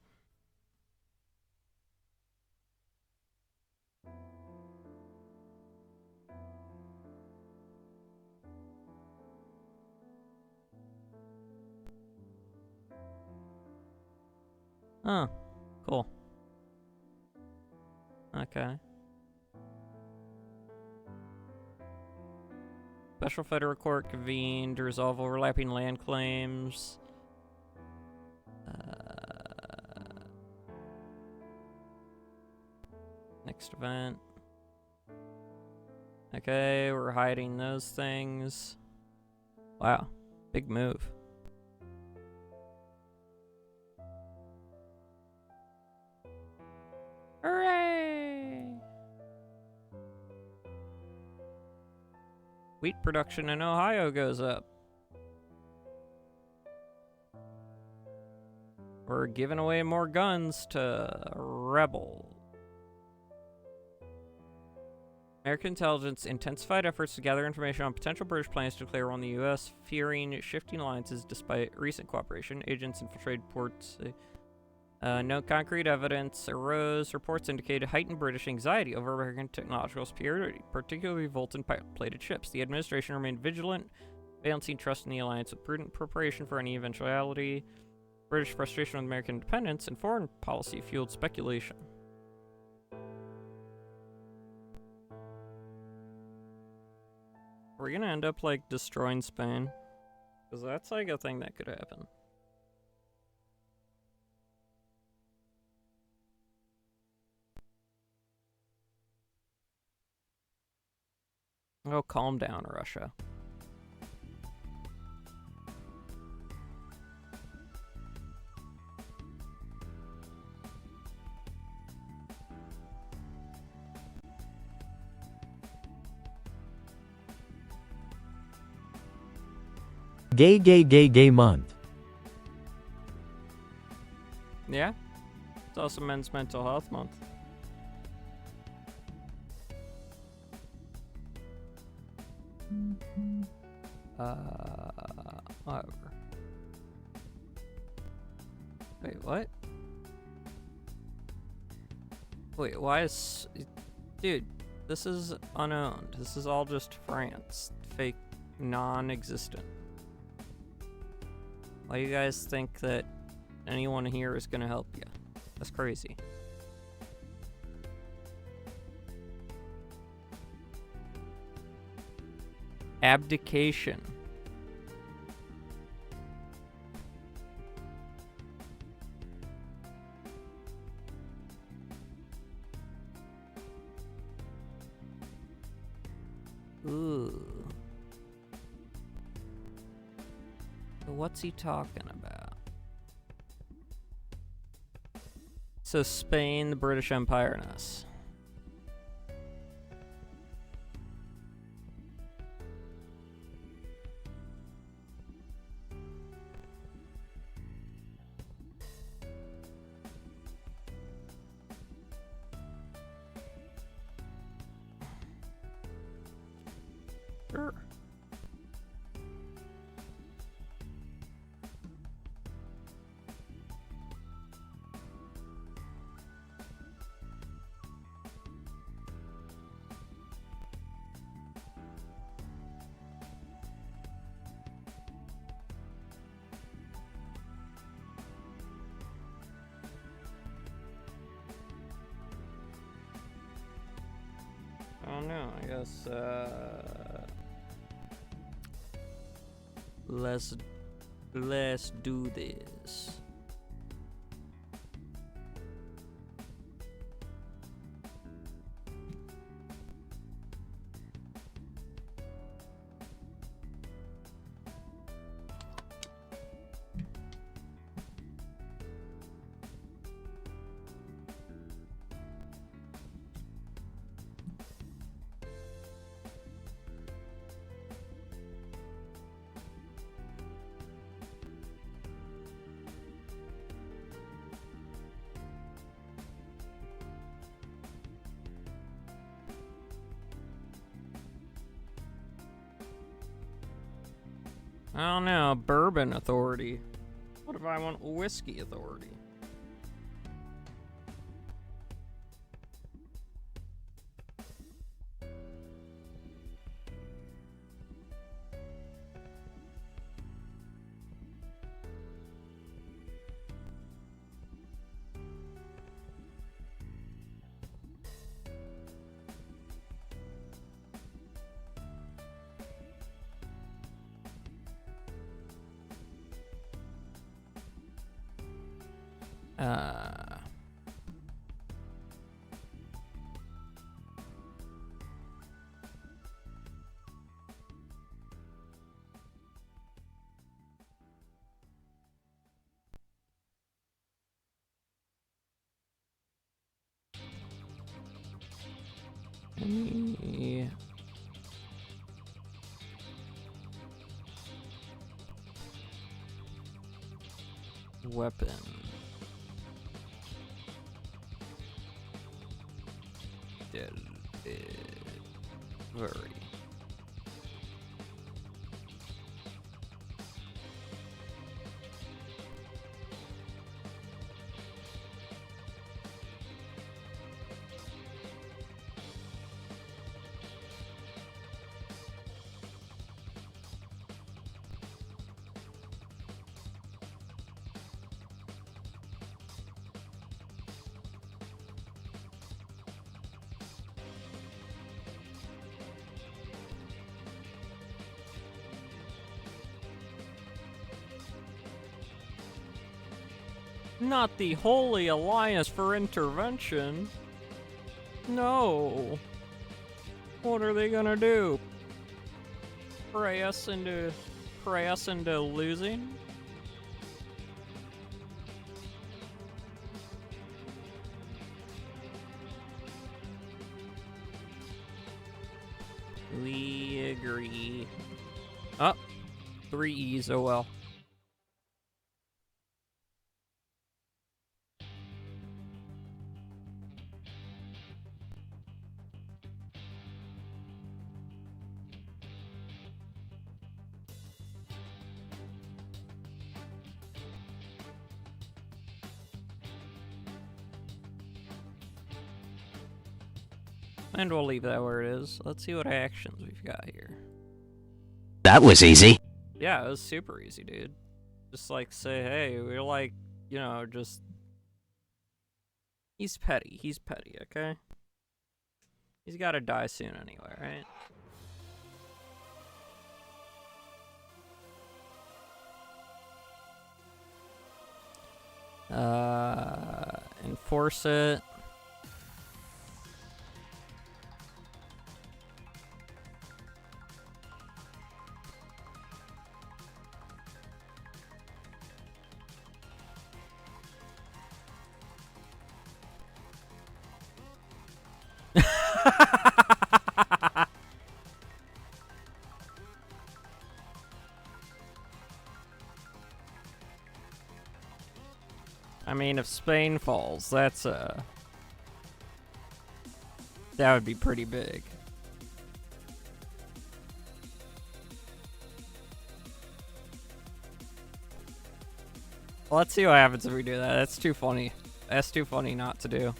Oh, cool. Okay. Special federal court convened to resolve overlapping land claims. Next event. Okay, we're hiding those things. Wow, big move. Hooray! Wheat production in Ohio goes up. We're giving away more guns to rebels. American intelligence intensified efforts to gather information on potential British plans to declare war on the U.S., fearing shifting alliances despite recent cooperation. Agents infiltrated ports. No concrete evidence arose. Reports indicated heightened British anxiety over American technological superiority, particularly Vulcan plated ships. The administration remained vigilant, balancing trust in the alliance with prudent preparation for any eventuality. British frustration with American independence and foreign policy fueled speculation. Are we gonna end up, like, destroying Spain? Because that's, like, a thing that could happen. Oh, calm down, Russia. Gay month. Yeah? It's also Men's Mental Health Month. Whatever. Wait, what? Wait, why is... Dude, this is unowned. This is all just France. Fake, non-existent. Why do you guys think that anyone here is gonna help you? That's crazy. Abdication. Ooh. What's he talking about? So Spain, the British Empire, and us. Sure. I don't know, I guess, let's do this. I don't know, bourbon authority. What if I want whiskey authority? Any weapon. Delivery. Not the Holy Alliance for Intervention. No. What are they gonna do? Pray us into losing? We agree. Oh, 3 E's, oh well. And we'll leave that where it is. Let's see what actions we've got here. That was easy. Yeah, it was super easy, dude. Just like say, hey, we're like, you know, just... He's petty, okay? He's gotta die soon anyway, right? Enforce it. I mean, if Spain falls, that's that would be pretty big. Well, let's see what happens if we do that. That's too funny. That's too funny not to do.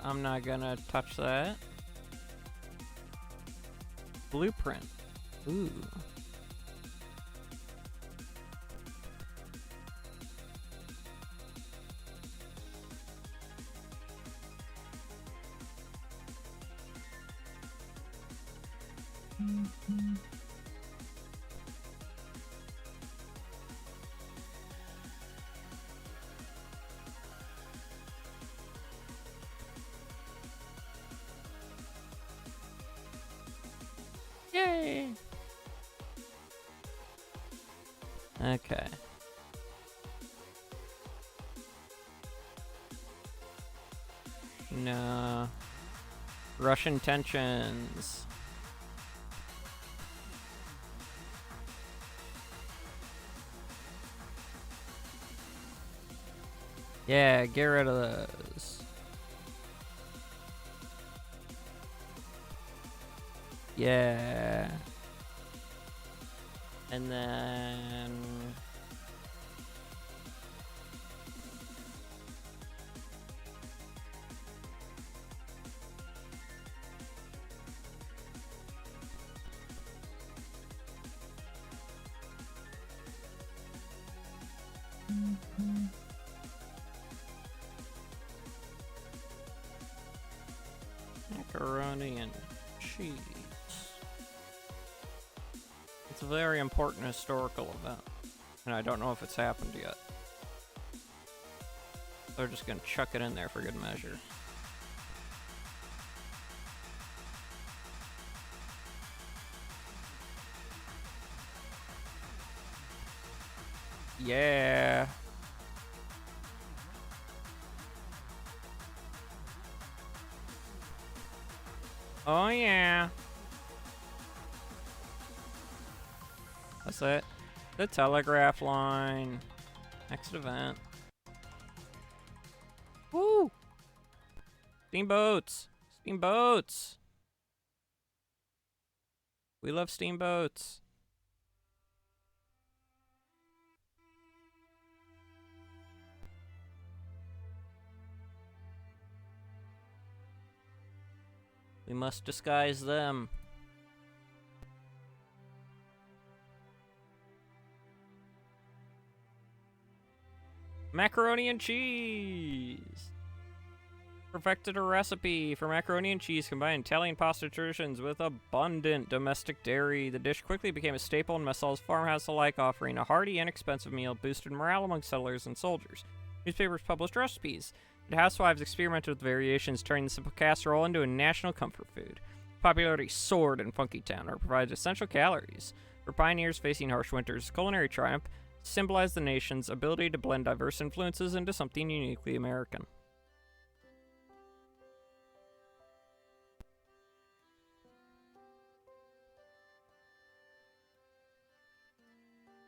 I'm not gonna touch that. Blueprint. Ooh. Yay! Okay. No. Russian tensions. Yeah, get rid of those. Yeah. And then... macaroni and cheese. It's a very important historical event, and I don't know if it's happened yet. They're just gonna chuck it in there for good measure. Yeah. Oh yeah. That's it. The telegraph line. Next event. Woo! Steamboats! Steamboats! We love steamboats. We must disguise them. Macaroni and cheese! Perfected a recipe for macaroni and cheese combining Italian pasta traditions with abundant domestic dairy. The dish quickly became a staple in Messal's farmhouse alike, offering a hearty, inexpensive meal boosted morale among settlers and soldiers. Newspapers published recipes, and housewives experimented with variations, turning the simple casserole into a national comfort food. Popularity soared in Funky Town, where it provided essential calories. For pioneers facing harsh winters, culinary triumph symbolized the nation's ability to blend diverse influences into something uniquely American.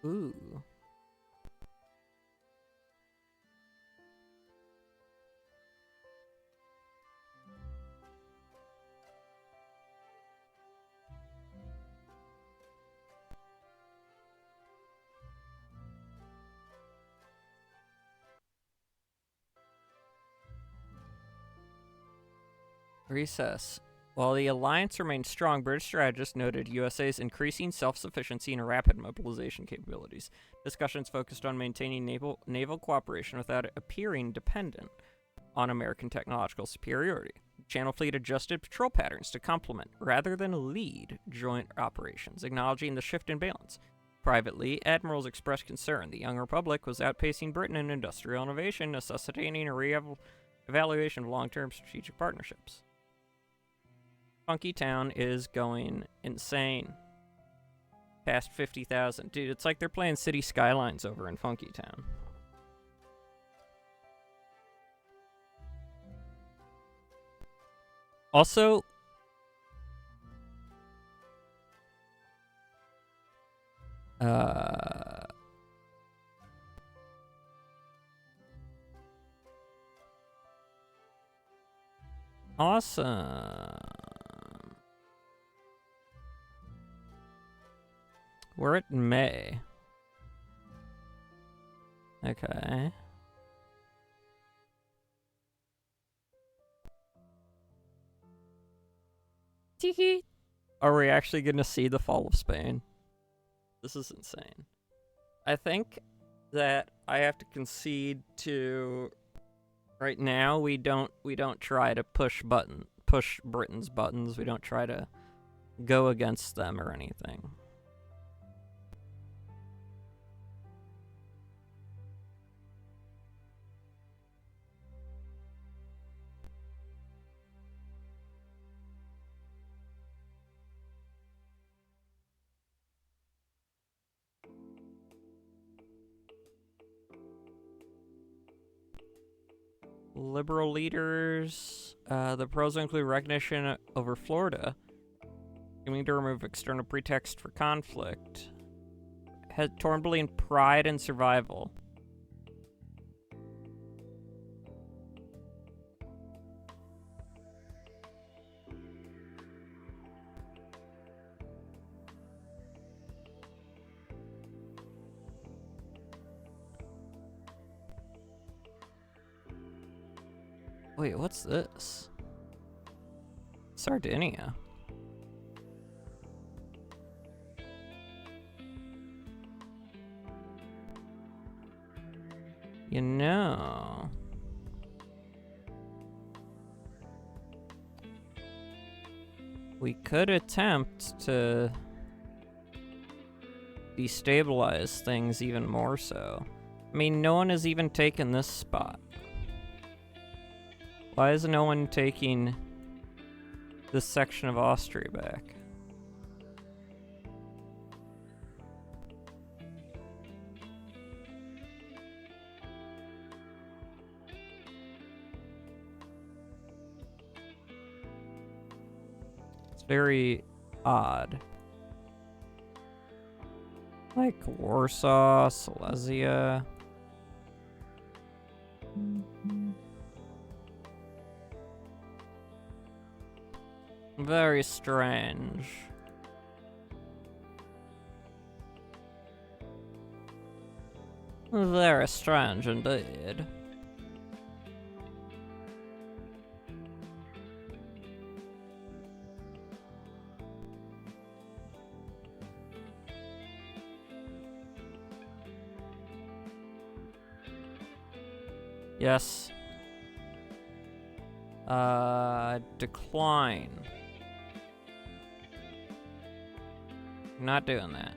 Ooh. Recess. While the alliance remained strong, British strategists noted USA's increasing self-sufficiency and rapid mobilization capabilities. Discussions focused on maintaining naval cooperation without appearing dependent on American technological superiority. The Channel Fleet adjusted patrol patterns to complement, rather than lead, joint operations, acknowledging the shift in balance. Privately, admirals expressed concern the young republic was outpacing Britain in industrial innovation, necessitating a re-evaluation of long-term strategic partnerships. Funky Town is going insane. Past 50,000. Dude, it's like they're playing City Skylines over in Funky Town. Also, awesome. We're at May. Okay. Tiki. Are we actually going to see the fall of Spain? This is insane. I think that I have to concede to right now we don't try to push Britain's buttons. We don't try to go against them or anything. Liberal leaders. The pros include recognition over Florida. Aiming to remove external pretext for conflict. Had torn between pride and survival. Wait, what's this? Sardinia. You know, we could attempt to destabilize things even more so. I mean, no one has even taken this spot. Why is no one taking this section of Austria back? It's very odd. Like Warsaw, Silesia. Very strange. Very strange indeed. Yes. Decline. Not doing that.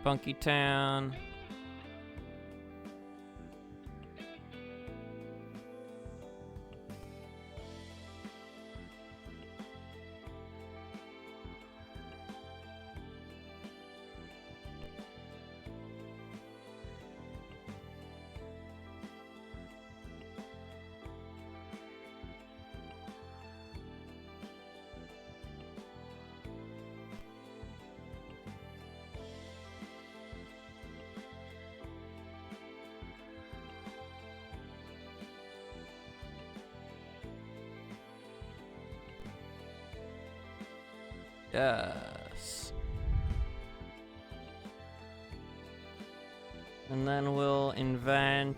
Funky Town. Yes. And then we'll invent...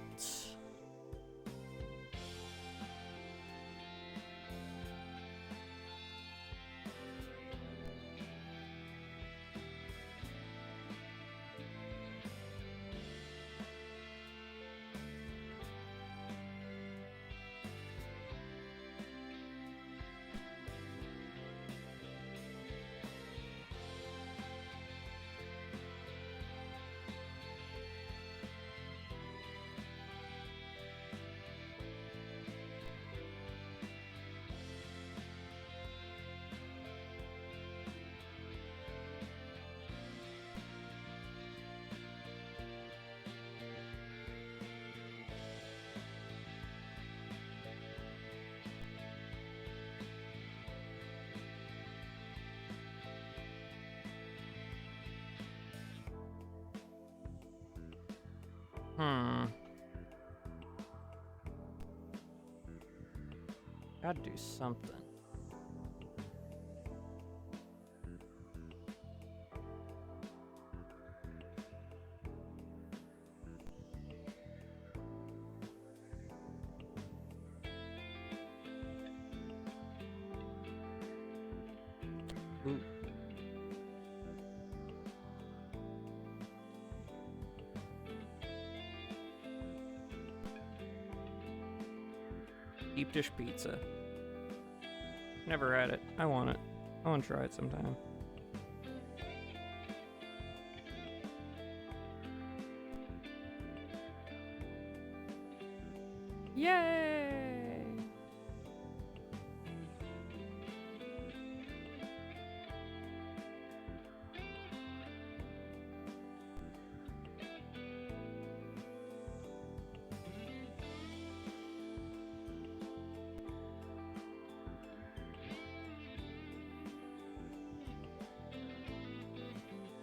Gotta do something. Ooh. Deep dish pizza. Never had it. I want it. I want to try it sometime. Yay!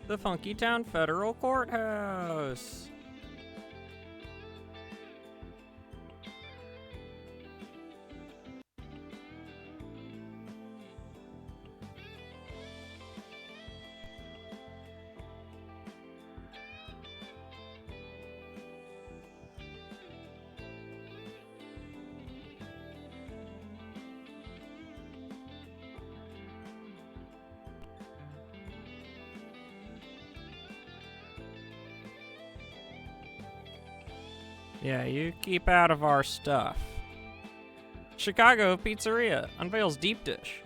The Funky Town Federal Courthouse. Yeah, you keep out of our stuff. Chicago Pizzeria unveils deep dish.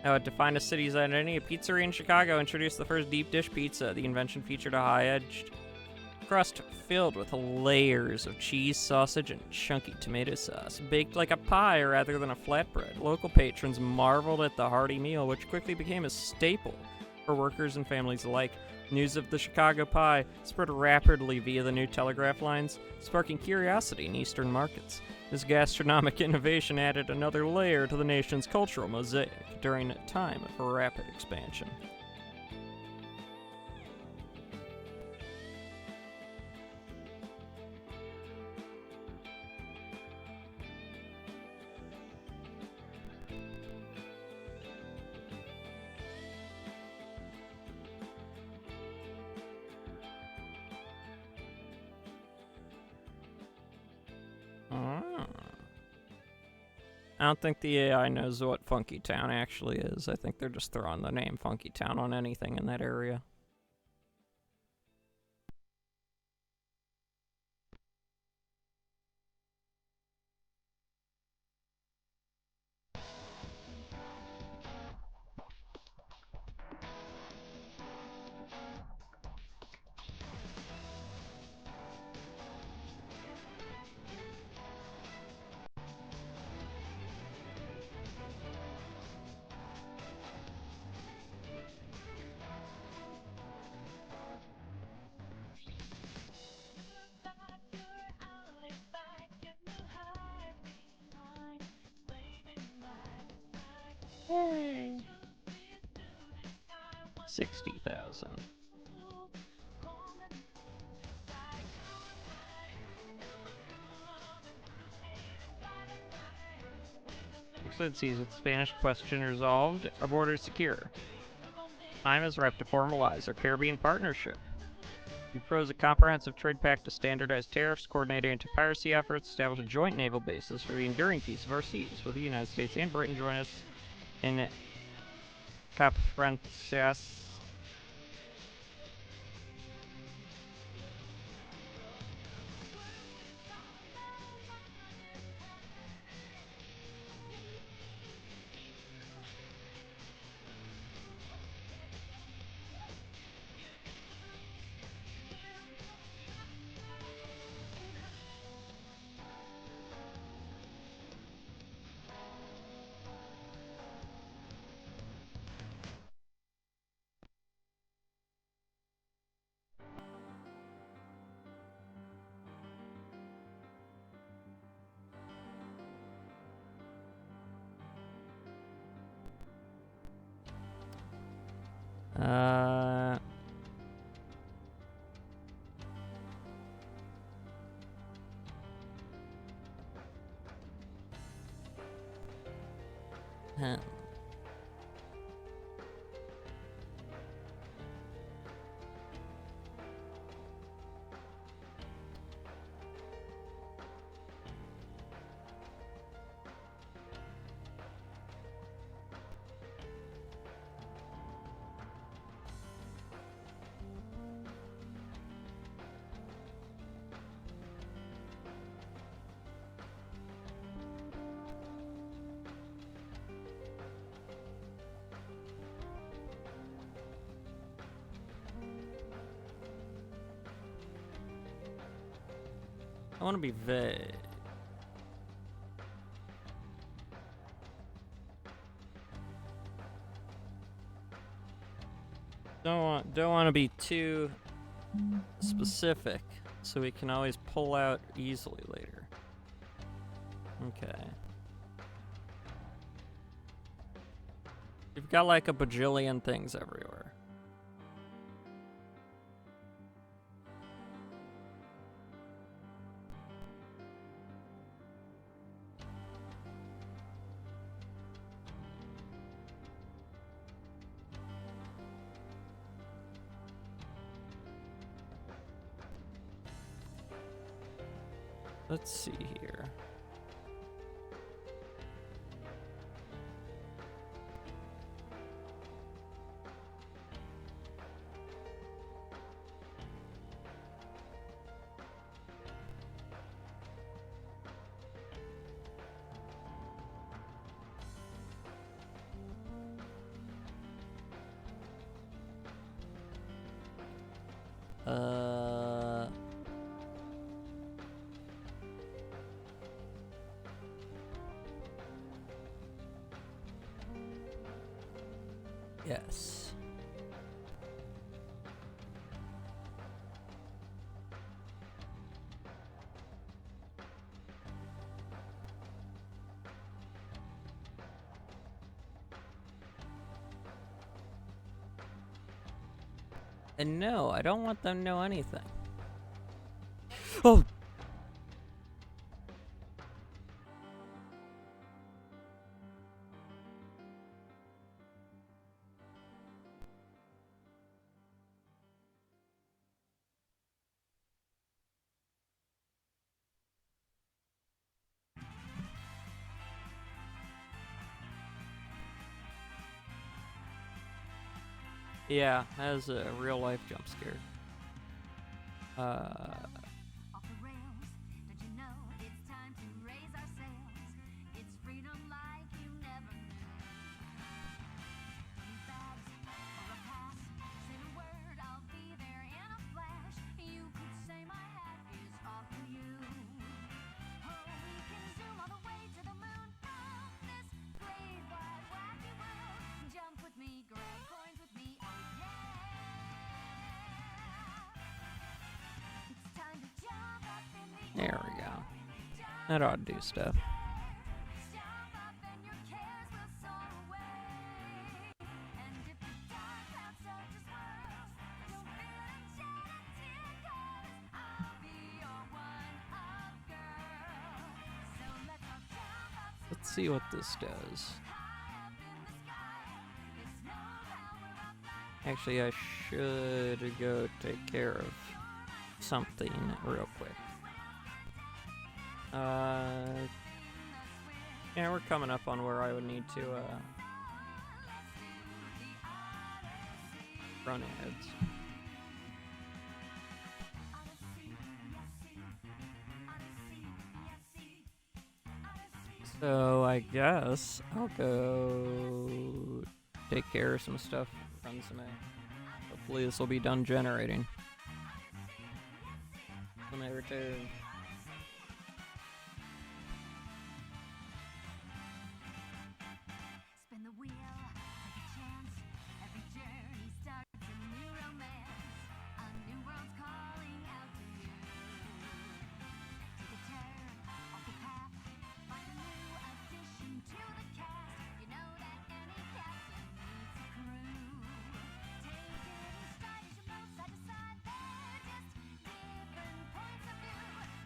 How it defined a city's identity, a pizzeria in Chicago introduced the first deep dish pizza. The invention featured a high-edged crust filled with layers of cheese, sausage, and chunky tomato sauce, baked like a pie rather than a flatbread. Local patrons marveled at the hearty meal, which quickly became a staple for workers and families alike. News of the Chicago pie spread rapidly via the new telegraph lines, sparking curiosity in eastern markets. This gastronomic innovation added another layer to the nation's cultural mosaic during a time of rapid expansion. I don't think the AI knows what Funky Town actually is. I think they're just throwing the name Funky Town on anything in that area. Hey. 60,000. Excellencies, with the Spanish question resolved, our border is secure. Time is ripe to formalize our Caribbean partnership. We propose a comprehensive trade pact to standardize tariffs, coordinate anti-piracy efforts, establish a joint naval basis for the enduring peace of our seas, with the United States and Britain join us in Cap Francas. Huh. I want to be vague. Don't want to be too specific, so we can always pull out easily later. Okay. You've got like a bajillion things everywhere. Let's see here. Yes. And no, I don't want them to know anything. Oh! Yeah, that was a real life jump scare. Off the rails, don't you know it's time to raise our sails? It's freedom like you never knew. Need bags or a pass? Say the word, I'll be there in a flash. You could say my hat is off to you. Oh, we can zoom all the way to the moon from this great wide wacky world. Jump with me, grab coins with me, oh yeah. It's time to jump up in the There we go. That ought to do stuff. jump up and your cares will soar away. And if the dark clouds start to swirl, don't feel a shed a tear, 'cause I'll be your one-up girl. So let's all jump up Let's see what this does. high up in the sky. It's no power up like Actually, I should go take care of something real quick. Yeah, we're coming up on where I would need to run ads. So I guess I'll go take care of some stuff, run some ads. Hopefully this will be done generating when I return. spin the wheel, take a chance. Every journey starts a new romance. A new world's calling out to you. Take a turn off the path. Find a new addition to the cast. You know that any captain needs a crew. Take it in stride as you move side to side. They're just different points of view.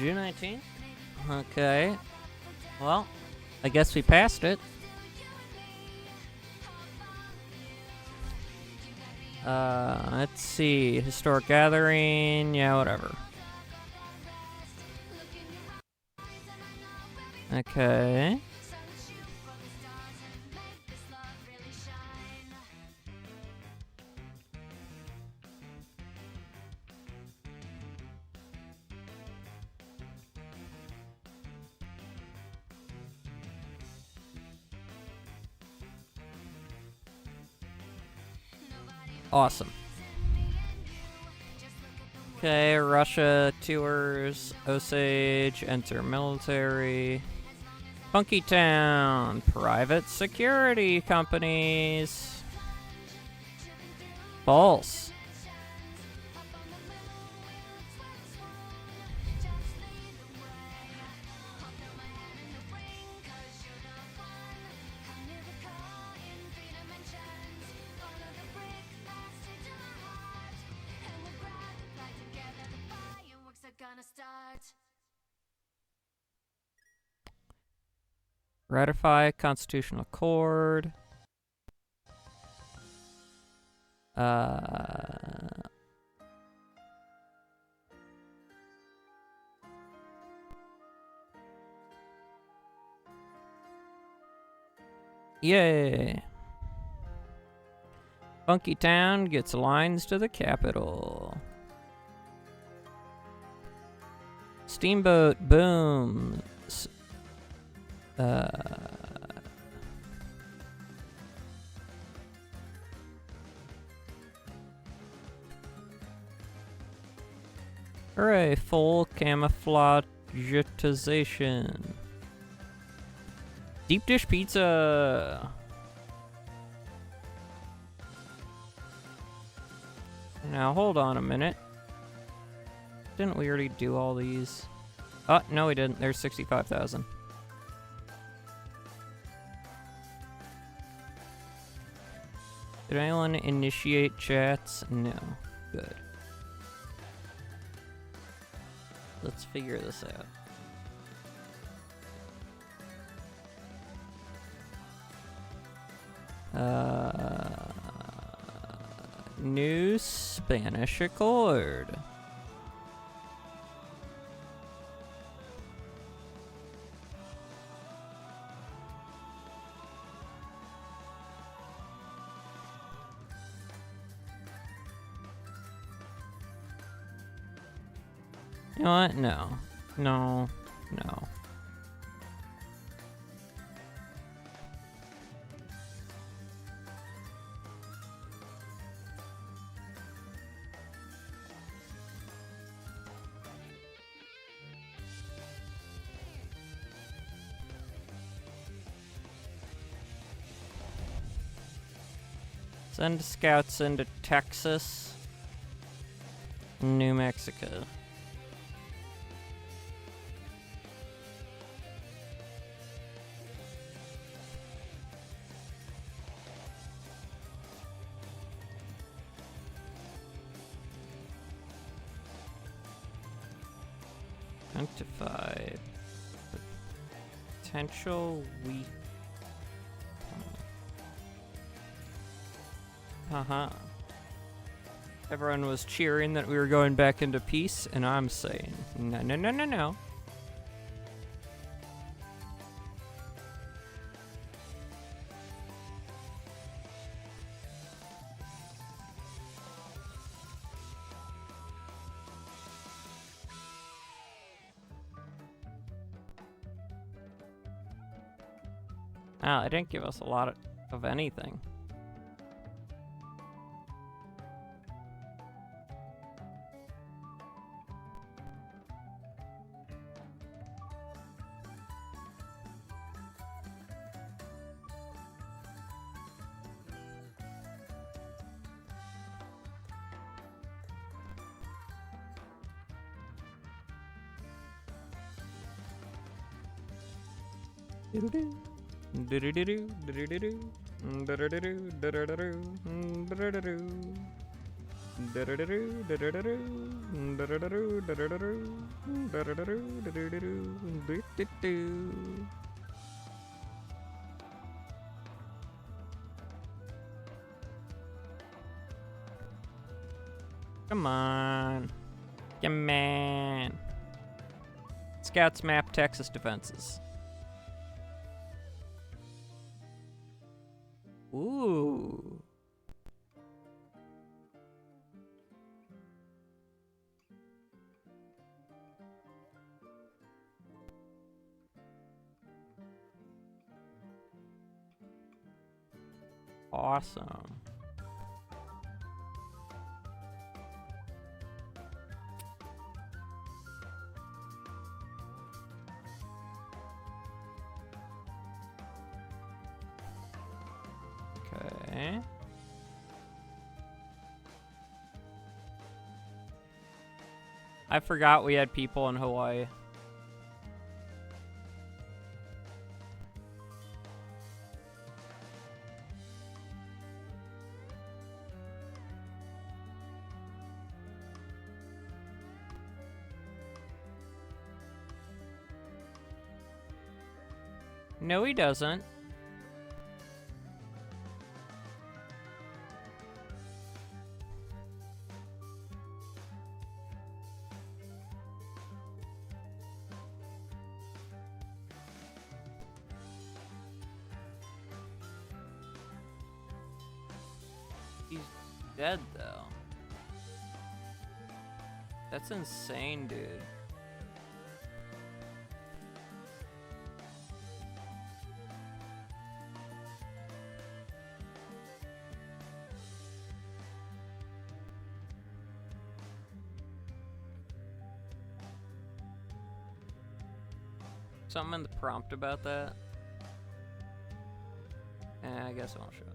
June 19th? Okay. Well, I guess we passed it. Let's see. Historic gathering. Yeah, whatever. Okay. Awesome. Okay, Russia tours, Osage, enter military. Funky Town, private security companies. False. Ratify Constitutional Accord. Yay. Funky Town gets lines to the capital. Steamboat boom. Hooray, full camouflageization. Deep dish pizza. Now hold on a minute. Didn't we already do all these? Oh, no we didn't. There's 65,000. Did anyone initiate chats? No. Good. Let's figure this out. New Spanish Accord. You know what? No. No. No. Send scouts into Texas, New Mexico. Identify potential weak. Everyone was cheering that we were going back into peace, and I'm saying, no, no, no, no, no. Ah, they didn't give us a lot of anything. Come on. Come on. Scouts map Texas defenses. Ooh. Awesome. Okay. I forgot we had people in Hawaii. No, he doesn't. He's dead, though. That's insane, dude. Something in the prompt about that? I guess I won't show it.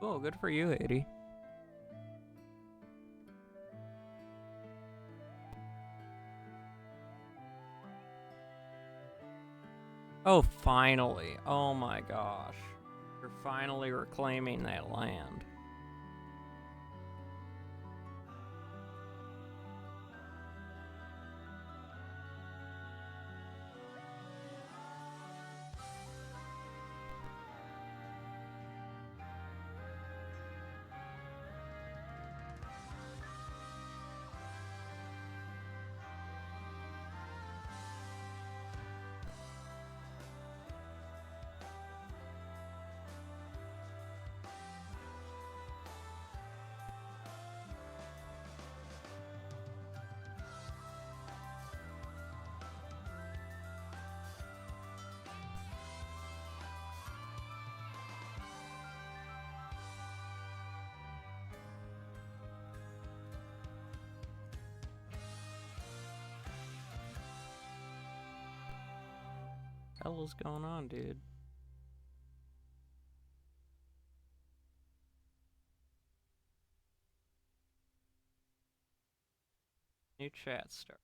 Oh, good for you, Haiti. Oh, finally. Oh my gosh. You're finally reclaiming that land. Hell is going on, dude? New chat start.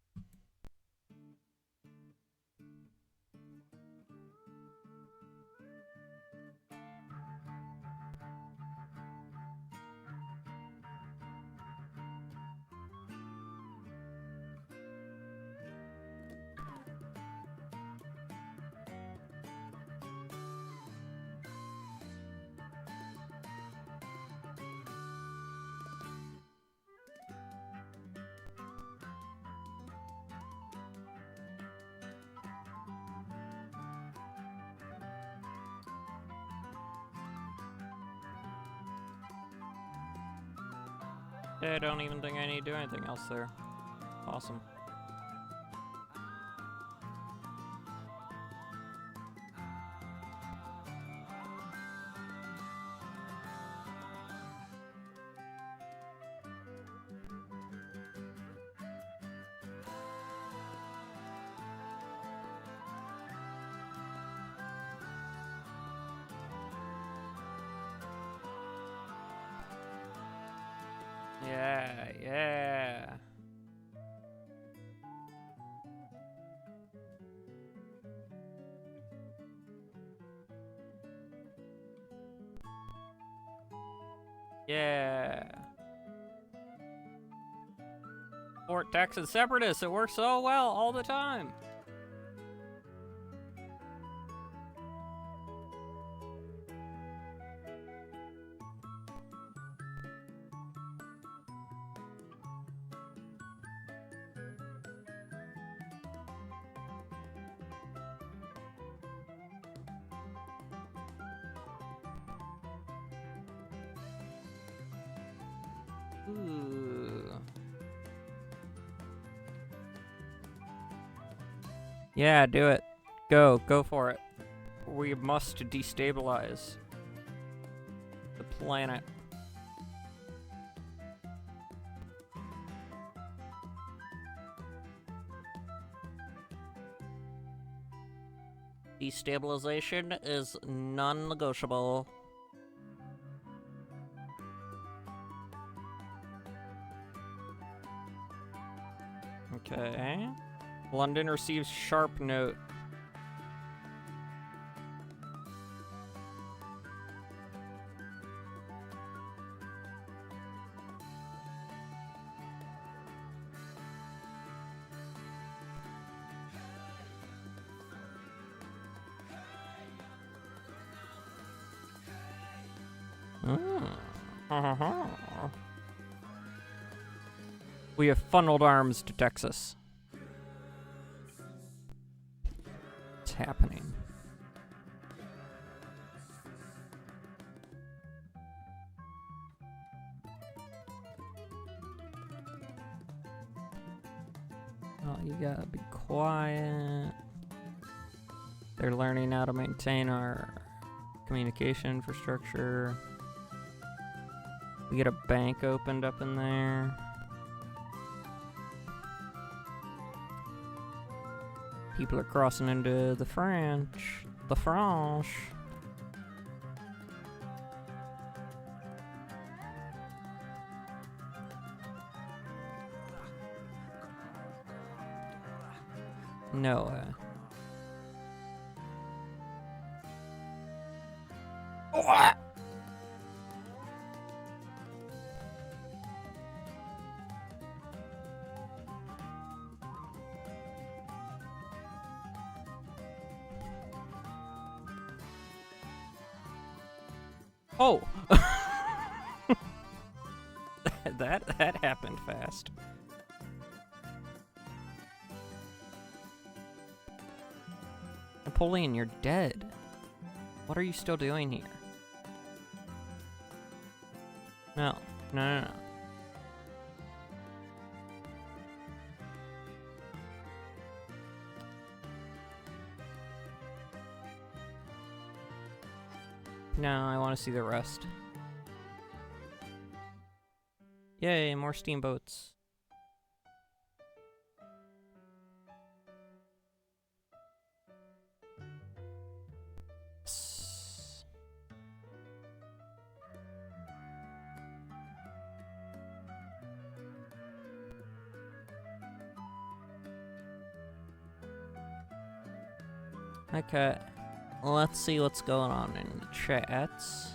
I don't even think I need to do anything else there. Awesome. Yeah, yeah. Yeah. Fort Texas Separatists, it works so well all the time. Ooh. Yeah, do it. Go for it. We must destabilize the planet. Destabilization is non-negotiable. Okay. London receives sharp note. We have funneled arms to Texas. What's happening? Oh, you gotta be quiet. They're learning how to maintain our communication infrastructure. We get a bank opened up in there. People are crossing into the French. The French. No way. Oh! that happened fast. Napoleon, you're dead. What are you still doing here? No. No. No, I want to see the rest. Yay, more steamboats. Okay, let's see what's going on in the chats.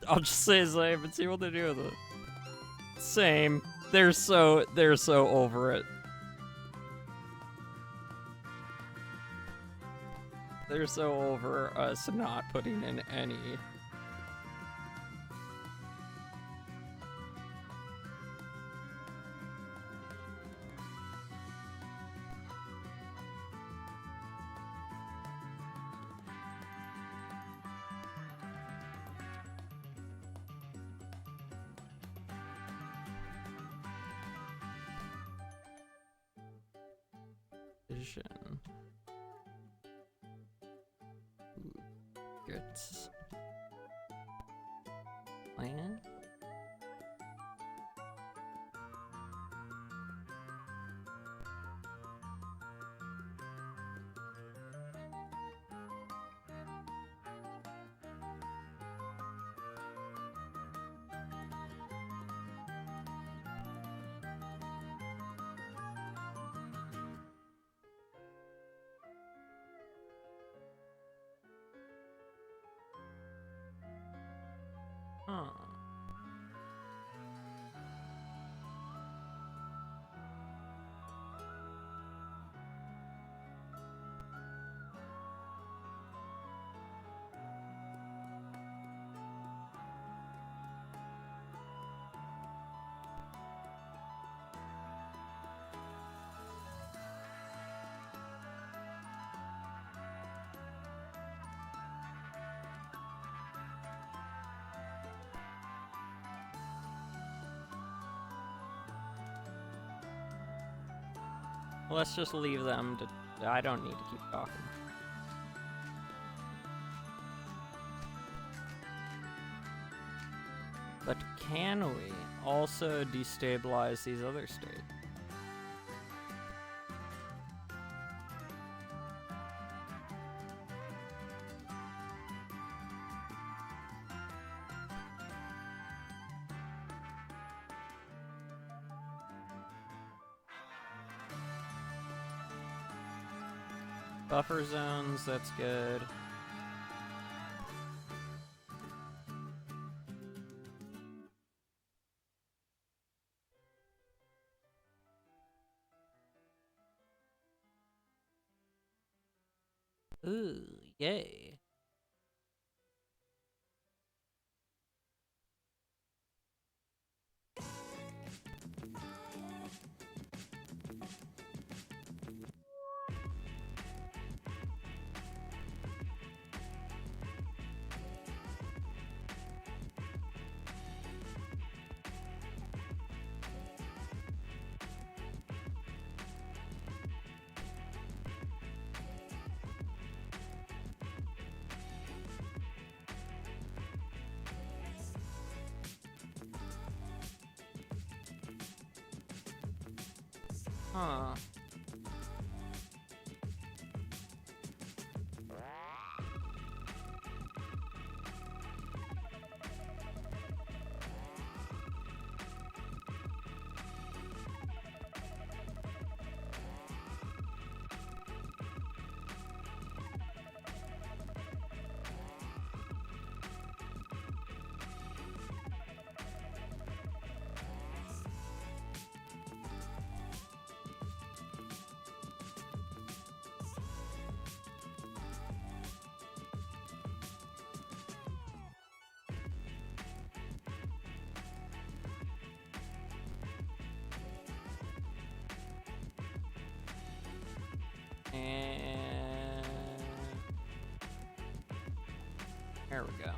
I'll just say same and see what they do with it. Same. They're so over it. They're so over us not putting in any. vision. Gets plan. Huh. Let's just leave them to... I don't need to keep talking. But can we also destabilize these other states? Buffer zones, that's good. Ooh, yay. Huh. And there we go.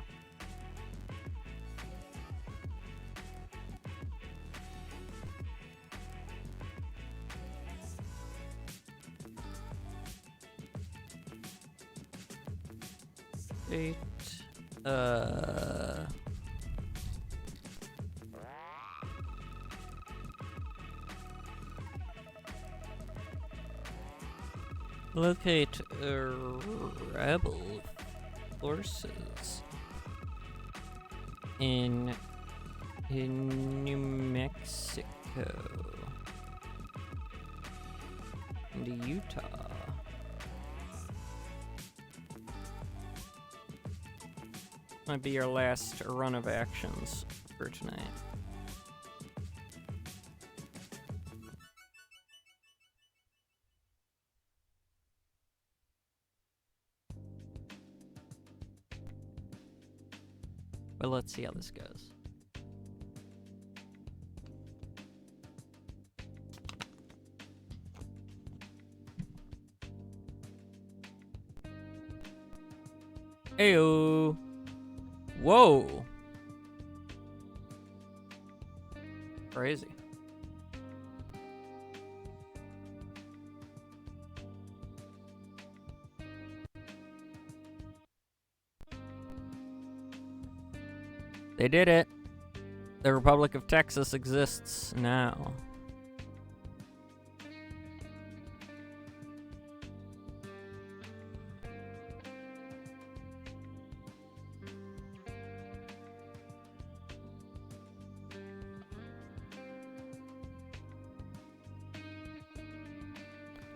Eight. Locate rebel forces in New Mexico and Utah. Might be your last run of actions for tonight. But let's see how this goes. Ayo. Whoa. Crazy. They did it. The Republic of Texas exists now.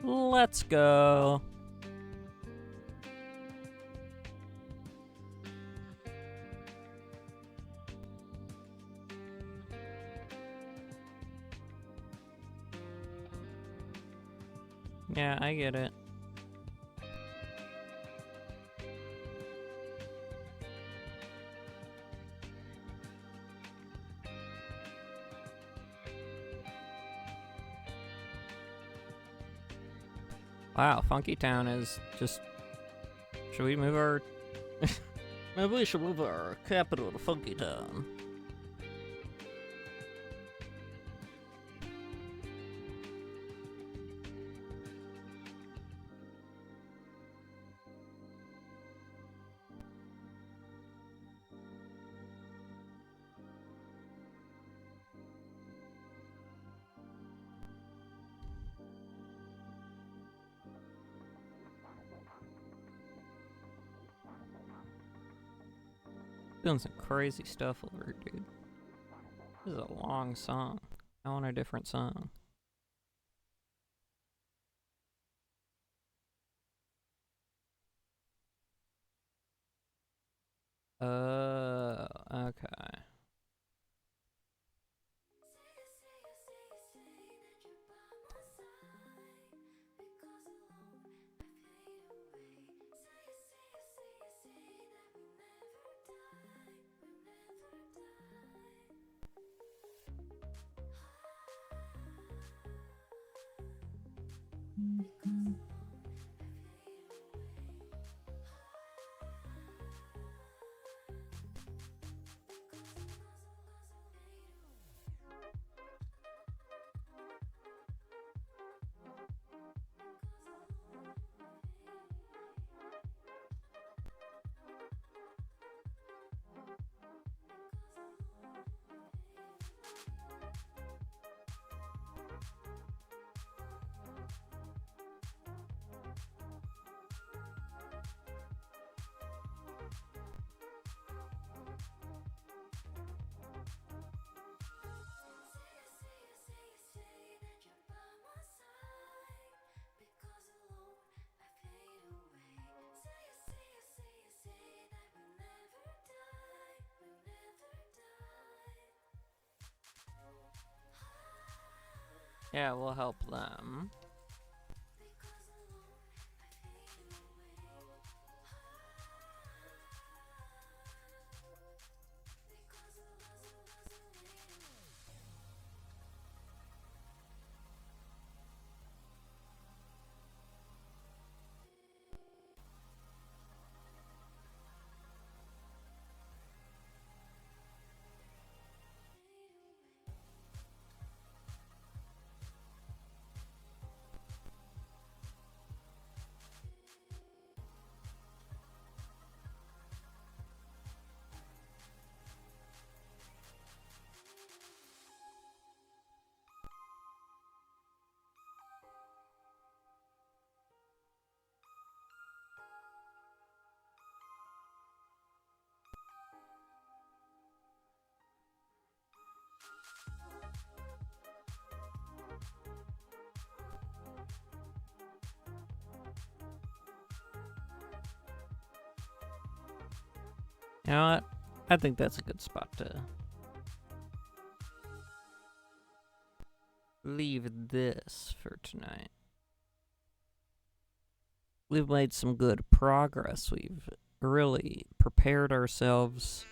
Let's go. Yeah, I get it. Wow, Funky Town is just... Should we move our... Maybe we should move our capital to Funky Town. Doing some crazy stuff over here, dude. This is a long song. I want a different song. Okay. Yeah, we'll help them. You know what? I think that's a good spot to leave this for tonight. We've made some good progress. We've really prepared ourselves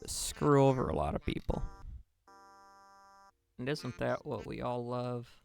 to screw over a lot of people. And isn't that what we all love?